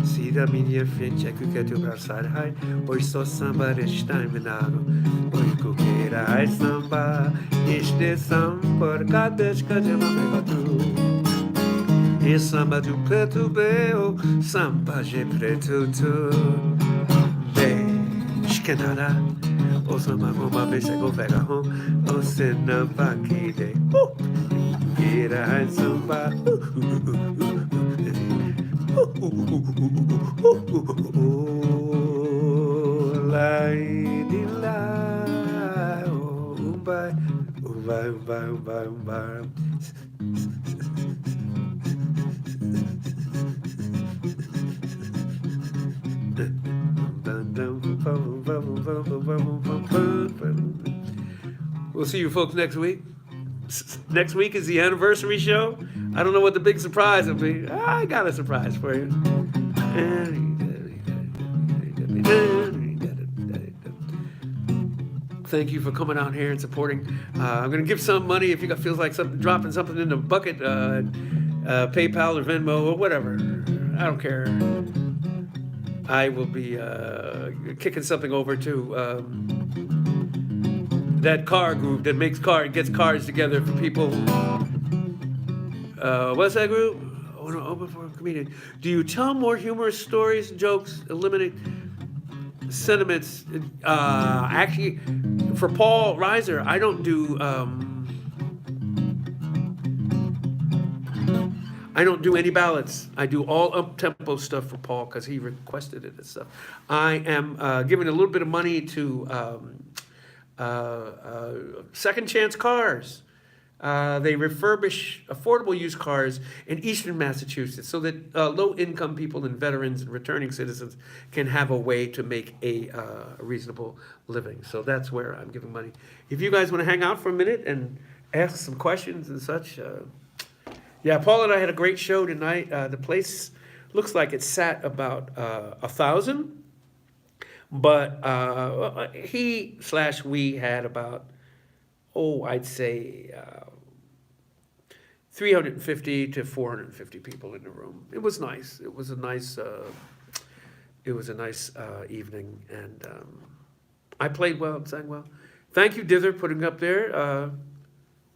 Sida minha frente é que quer te abraçar, ai. Hoje só samba está envenenado. Hoje coqueira, ai samba. Este samba, cada escada não me batu. E samba do preto bem, samba de preto tu. Esquenada, o samba uma vez chegou pega o cena paquide. Coqueira, ai samba. La di la bum, bum, bum, bum. We'll see you folks next week. Next week is the anniversary show. I don't know what the big surprise will be. I got a surprise for you. Thank you for coming out here and supporting. I'm going to give some money if you feels like dropping something in the bucket, PayPal or Venmo or whatever. I don't care. I will be kicking something over to that car group that gets cars together for people. What's that group? Oh, no, open for a comedian. Do you tell more humorous stories, jokes, eliminate sentiments? Actually, for Paul Reiser, I don't do any ballads. I do all up-tempo stuff for Paul because he requested it and stuff. I am giving a little bit of money to Second Chance Cars. They refurbish affordable used cars in eastern Massachusetts so that low-income people and veterans and returning citizens can have a way to make a reasonable living. So that's where I'm giving money. If you guys want to hang out for a minute and ask some questions and such, yeah, Paul and I had a great show tonight. The place looks like it sat about 1,000, but we had about, I'd say 350 to 450 people in the room. It was nice. It was a nice evening, and I played well and sang well. Thank you, Dither, putting up there.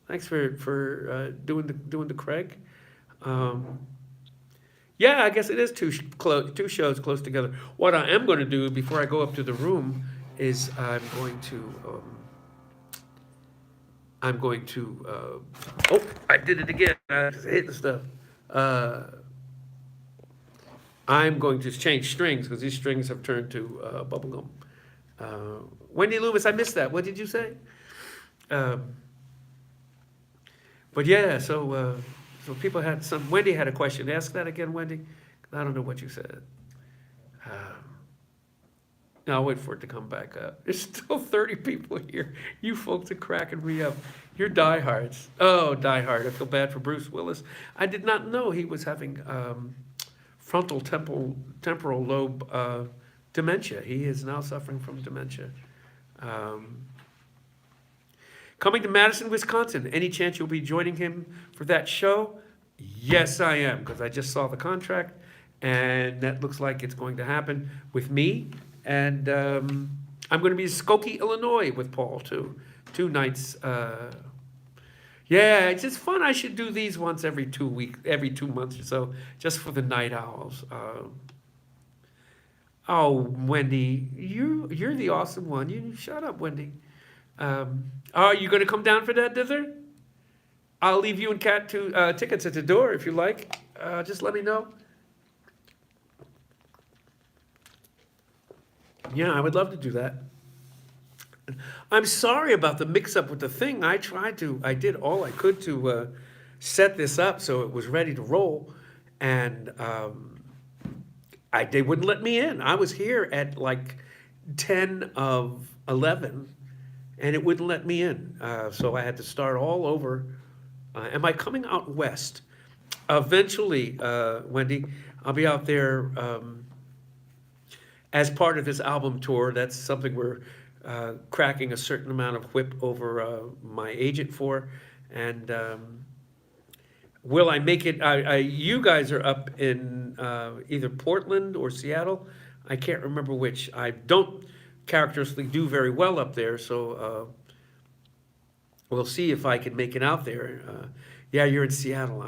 Thanks for doing the Craig. Yeah, I guess it is two shows close together. What I am going to do before I go up to the room is I'm going to I did it again. I just hit the stuff. I'm going to change strings because these strings have turned to bubblegum. Wendy Loomis, I missed that. What did you say? But yeah, so people had some. Wendy had a question. Ask that again, Wendy. I don't know what you said. I'll wait for it to come back up. There's still 30 people here. You folks are cracking me up. You're diehards. Oh, diehard. I feel bad for Bruce Willis. I did not know he was having frontal temporal lobe dementia. He is now suffering from dementia. Coming to Madison, Wisconsin. Any chance you'll be joining him for that show? Yes, I am, because I just saw the contract, and that looks like it's going to happen with me. And I'm going to be in Skokie, Illinois with Paul, too. 2 nights. Yeah, it's just fun. I should do these once every 2 months or so, just for the night owls. Oh, Wendy, you're the awesome one. You shut up, Wendy. Are you going to come down for that, Dither? I'll leave you and Kat 2 tickets at the door if you like. Just let me know. Yeah, I would love to do that. I'm sorry about the mix-up with the thing. I did all I could to set this up so it was ready to roll, and they wouldn't let me in. I was here at like 10 of 11, and it wouldn't let me in. So I had to start all over. Am I coming out west? Eventually, Wendy, I'll be out there as part of this album tour. That's something we're cracking a certain amount of whip over my agent for. And will I make it? You guys are up in either Portland or Seattle. I can't remember which. I don't characteristically do very well up there, so we'll see if I can make it out there. Yeah, you're in Seattle.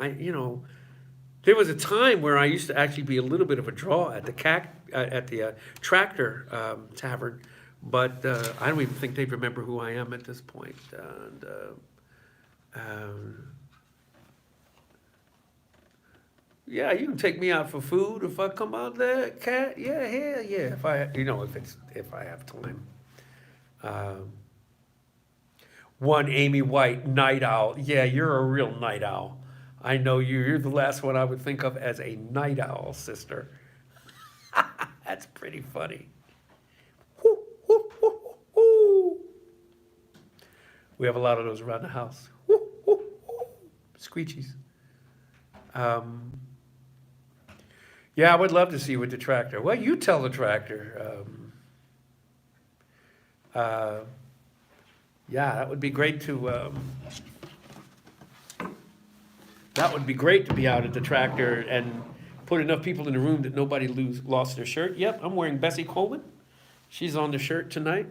There was a time where I used to actually be a little bit of a draw at the Tractor Tavern, but I don't even think they remember who I am at this point. Yeah, you can take me out for food if I come out there, Kat. Yeah, hell yeah. If I have time. One Amy White, night owl. Yeah, you're a real night owl. I know you. You're the last one I would think of as a night owl, sister. That's pretty funny. Whoo, whoo, whoo, whoo. We have a lot of those around the house. Whoo, whoo, whoo. Screechies. Yeah, I would love to see you with the tractor. Well, you tell the tractor. Yeah, that would be great to. That would be great to be out at the tractor and put enough people in the room that nobody lost their shirt. Yep, I'm wearing Bessie Coleman. She's on the shirt tonight.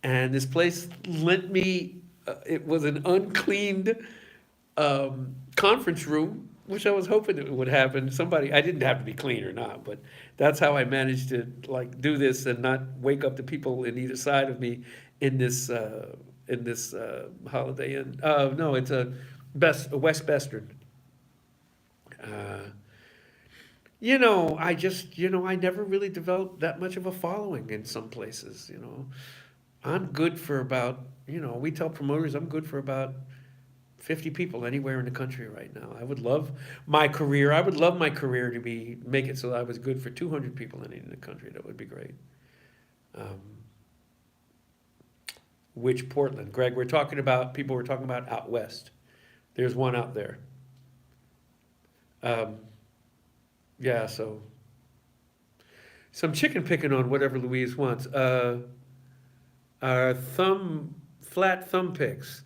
And this place lent me, it was an uncleaned conference room, which I was hoping it would happen. Somebody, I didn't have to be clean or not, but that's how I managed to like do this and not wake up the people in either side of me in this Holiday Inn. No, it's a West Western. I never really developed that much of a following in some places. I'm good for about, we tell promoters I'm good for about 50 people anywhere in the country right now. I would love my career to make it so that I was good for 200 people in the country. That would be great. Which Portland? Greg, people were talking about out west. There's one out there. Yeah, so some chicken picking on whatever Louise wants. Flat thumb picks.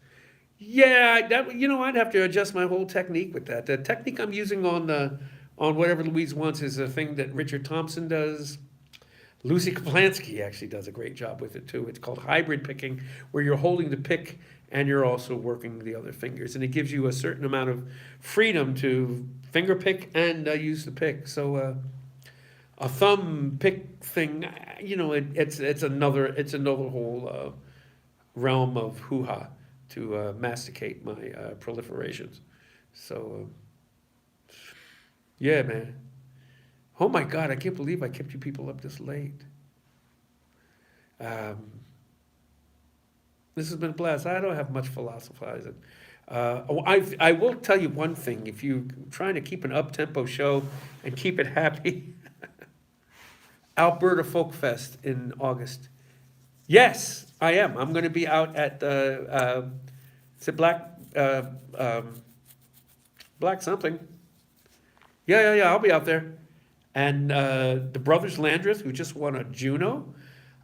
Yeah, I'd have to adjust my whole technique with that. The technique I'm using on whatever Louise wants is a thing that Richard Thompson does. Lucy Kaplansky actually does a great job with it too. It's called hybrid picking, where you're holding the pick and you're also working the other fingers, and it gives you a certain amount of freedom to finger pick and use the pick. So a thumb pick thing, it's another whole realm of hoo-ha to masticate my proliferations. So yeah, man. Oh my God, I can't believe I kept you people up this late. This has been a blast. I don't have much philosophizing. I will tell you one thing. If you're trying to keep an up-tempo show and keep it happy, Alberta Folk Fest in August. Yes, I am. I'm going to be out at the Black something. Yeah. I'll be out there. And the Brothers Landreth, who just won a Juno,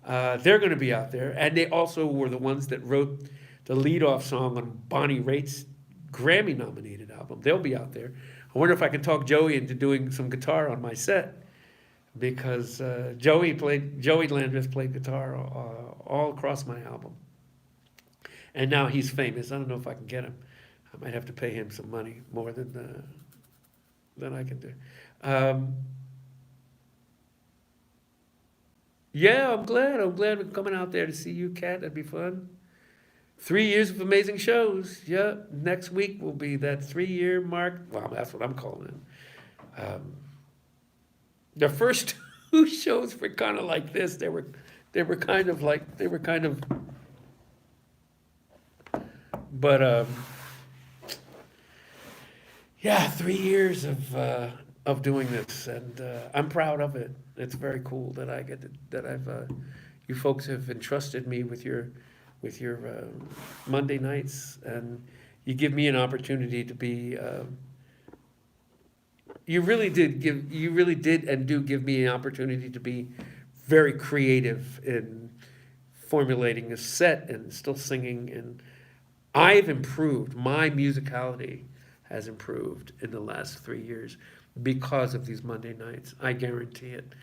they're going to be out there. And they also were the ones that wrote the lead-off song on Bonnie Raitt's Grammy-nominated album. They'll be out there. I wonder if I can talk Joey into doing some guitar on my set, because Joey Landreth played guitar all across my album. And now he's famous. I don't know if I can get him. I might have to pay him some money, more than I can do. Yeah, I'm glad we're coming out there to see you, Kat. That'd be fun. 3 years of amazing shows. Yeah, next week will be that 3-year mark. Well, that's what I'm calling it. The first 2 shows were kind of like this. They were kind of, but yeah, 3 years of doing this, and I'm proud of it. It's very cool that you folks have entrusted me with your Monday nights, and you give me an opportunity to be. You really did and do give me an opportunity to be very creative in formulating a set and still singing, and I've improved. My musicality has improved in the last 3 years because of these Monday nights. I guarantee it.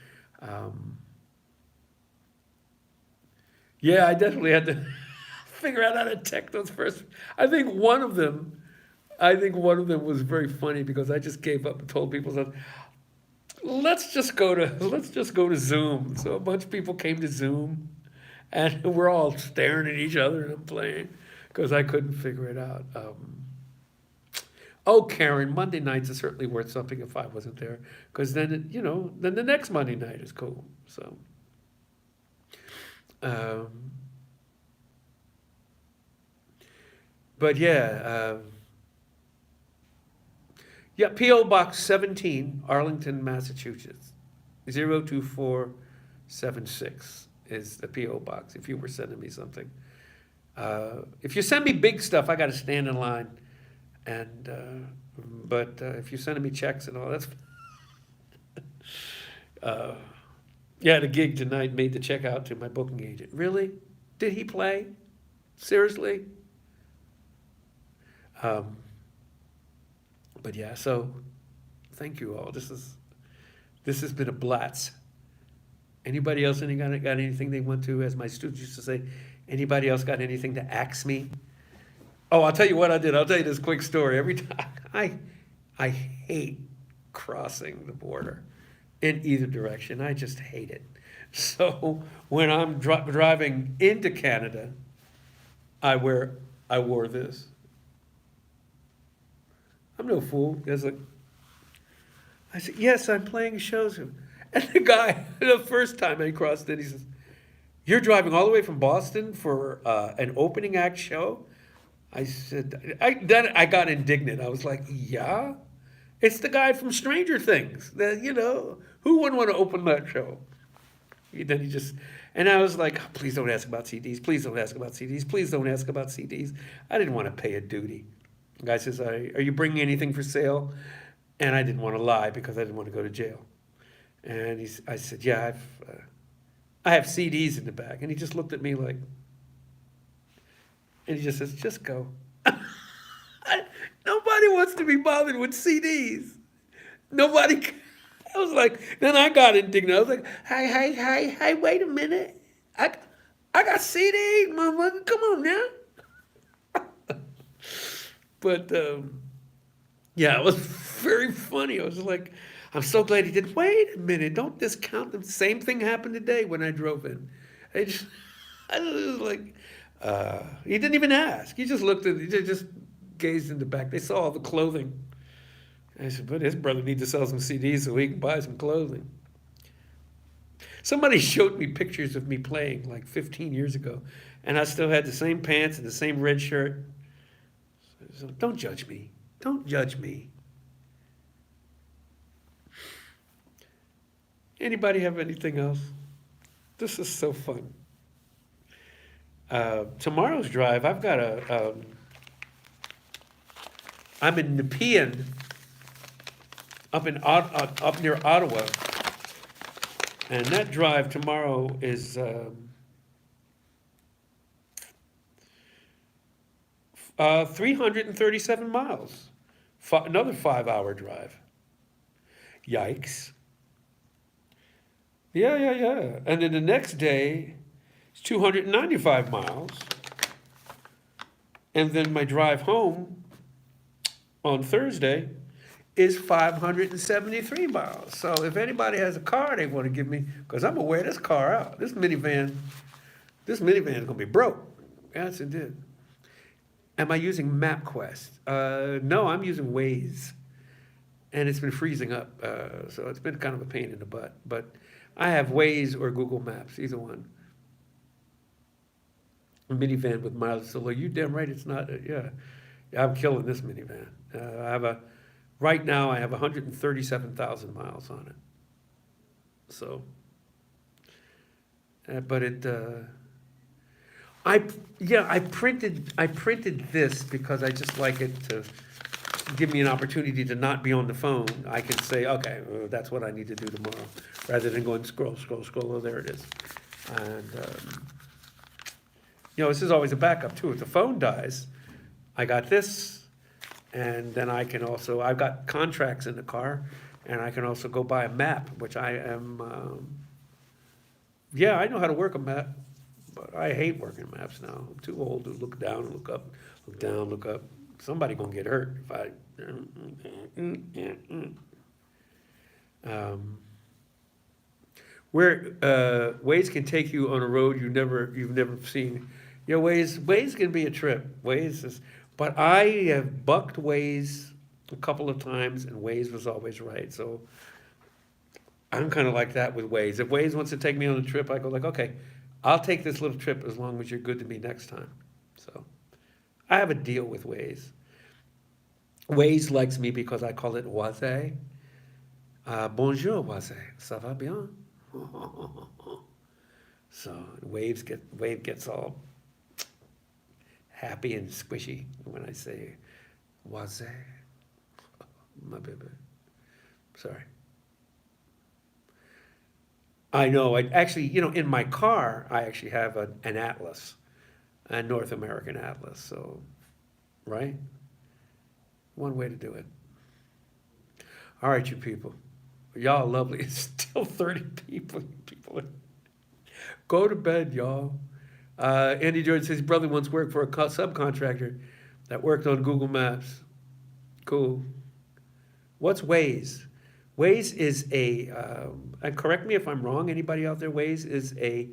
Yeah, I definitely had to figure out how to tech those first. I think one of them was very funny, because I just gave up and told people, let's just go to Zoom. So a bunch of people came to Zoom, and we're all staring at each other and I'm playing, because I couldn't figure it out. Oh, Karen, Monday nights is certainly worth something if I wasn't there, because then the next Monday night is cool. So, But yeah, yeah, P.O. Box 17, Arlington, Massachusetts. 02476 is the P.O. Box, if you were sending me something. If you send me big stuff, I got to stand in line. And, but if you're sending me checks and all, that's. Yeah, the gig tonight made the check out to my booking agent. Really? Did he play? Seriously? But yeah, so thank you all. This has been a blast. Anybody else got anything they want to, as my students used to say, anybody else got anything to ask me? Oh, I'll tell you what I did. I'll tell you this quick story. Every time I hate crossing the border in either direction. I just hate it. So when I'm driving into Canada, I wore this. I'm no fool. It's like, I said, yes, I'm playing shows. And the guy, the first time I crossed it, he says, you're driving all the way from Boston for an opening act show? I said, then I got indignant. I was like, yeah, it's the guy from Stranger Things. Who wouldn't want to open that show? Then he just, and I was like, oh, please don't ask about CDs. Please don't ask about CDs. Please don't ask about CDs. I didn't want to pay a duty. The guy says, are you bringing anything for sale? And I didn't want to lie because I didn't want to go to jail. And I said, yeah, I have CDs in the back. And he just looked at me like, and he just says, just go. Nobody wants to be bothered with CDs. Nobody. I was like, then I got indignant. I was like, hey, wait a minute. I got CDs, motherfucker. Come on now. But, yeah, it was very funny. I was like, I'm so glad he did. Wait a minute. Don't discount them. Same thing happened today when I drove in. I was like, he didn't even ask. He just looked at, he just gazed in the back. They saw all the clothing. I said, but his brother needs to sell some CDs so he can buy some clothing. Somebody showed me pictures of me playing like 15 years ago, and I still had the same pants and the same red shirt. So don't judge me. Don't judge me. Anybody have anything else? This is so fun. Tomorrow's drive, I've got I'm in Nepean, up near Ottawa, and that drive tomorrow is 337 miles, another 5-hour drive. Yikes. Yeah. And then the next day, it's 295 miles. And then my drive home on Thursday is 573 miles. So if anybody has a car they want to give me, because I'm gonna wear this car out. This minivan is gonna be broke. Yes, it did. Am I using MapQuest? No, I'm using Waze. And it's been freezing up, so it's been kind of a pain in the butt. But I have Waze or Google Maps, either one. A minivan with mileage so low. You damn right it's not, yeah. I'm killing this minivan. Right now I have 137,000 miles on it. So, but I printed this because I just like it to give me an opportunity to not be on the phone. I can say, okay, that's what I need to do tomorrow, rather than going scroll, oh, there it is. And, this is always a backup too. If the phone dies, I got this, and then I've got contracts in the car, and I can also go buy a map, which I am, I know how to work a map, but I hate working maps now. I'm too old to look down, look up, look down, look up. Somebody gonna get hurt if I. Where Waze can take you on a road you've never seen. Waze can be a trip. But I have bucked Waze a couple of times, and Waze was always right. So I'm kind of like that with Waze. If Waze wants to take me on a trip, I go like, okay, I'll take this little trip as long as you're good to me next time. So I have a deal with Waze. Waze likes me because I call it Oise. Bonjour, Oise. Ça va bien? So Wave gets all happy and squishy when I say Oise. My baby. Sorry. I know. I actually, in my car, I actually have an atlas, a North American atlas. So, right? One way to do it. All right, you people. Y'all are lovely. It's still 30 people. Go to bed, y'all. Andy Jordan says his brother once worked for a subcontractor that worked on Google Maps. Cool. What's Waze? Waze is and correct me if I'm wrong, anybody out there, Waze is a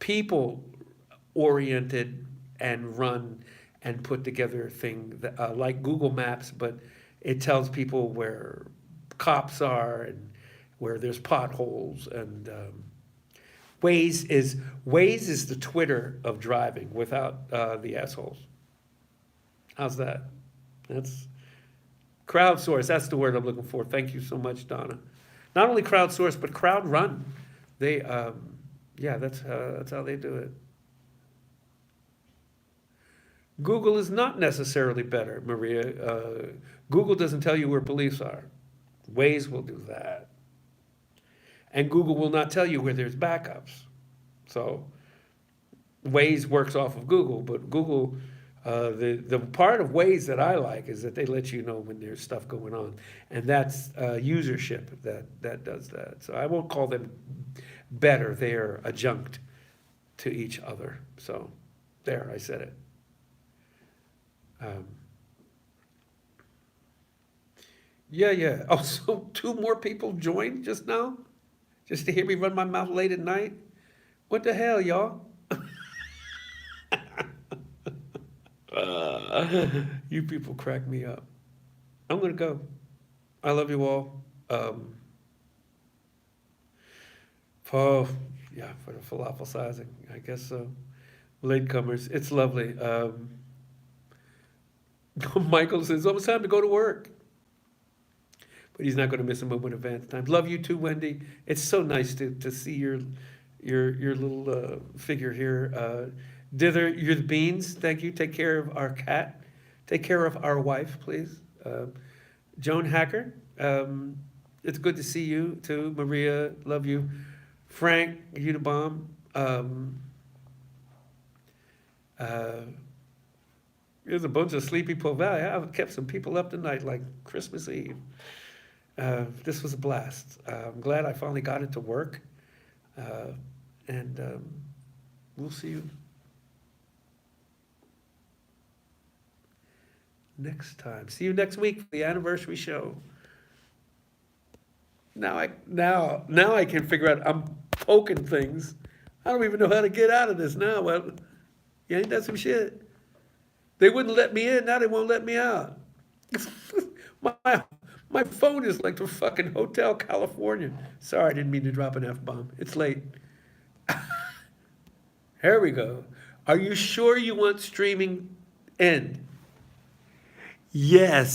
people-oriented and run and put together thing that, like Google Maps, but it tells people where cops are and where there's potholes. And Waze is the Twitter of driving without the assholes. How's that? That's crowdsource. That's the word I'm looking for. Thank you so much, Donna. Not only crowdsource, but crowd run. They, that's how they do it. Google is not necessarily better, Maria. Google doesn't tell you where police are. Waze will do that. And Google will not tell you where there's backups. So Waze works off of Google, but Google, the part of Waze that I like is that they let you know when there's stuff going on. And that's usership that does that. So I won't call them better. They are adjunct to each other. So there, I said it. Yeah. Also, 2 more people joined just now, just to hear me run my mouth late at night. What the hell, y'all? You people crack me up. I'm gonna go. I love you all. For the falafel sizing, I guess so. Latecomers, it's lovely. Michael says, almost time to go to work. But he's not going to miss a moment of advance time. Love you too, Wendy. It's so nice to see your little figure here. Dither, you're the beans. Thank you. Take care of our cat. Take care of our wife, please. Joan Hacker, it's good to see you too. Maria, love you. Frank, you the bomb. There's a bunch of sleepy Po Valley. I've kept some people up tonight like Christmas Eve. This was a blast. I'm glad I finally got it to work. And we'll see you next time. See you next week for the anniversary show. Now I can figure out, I'm poking things. I don't even know how to get out of this now. Well, you ain't that some shit? They wouldn't let me in, now they won't let me out. My phone is like the fucking Hotel California. Sorry, I didn't mean to drop an F-bomb. It's late. Here we go. Are you sure you want streaming end? Yes.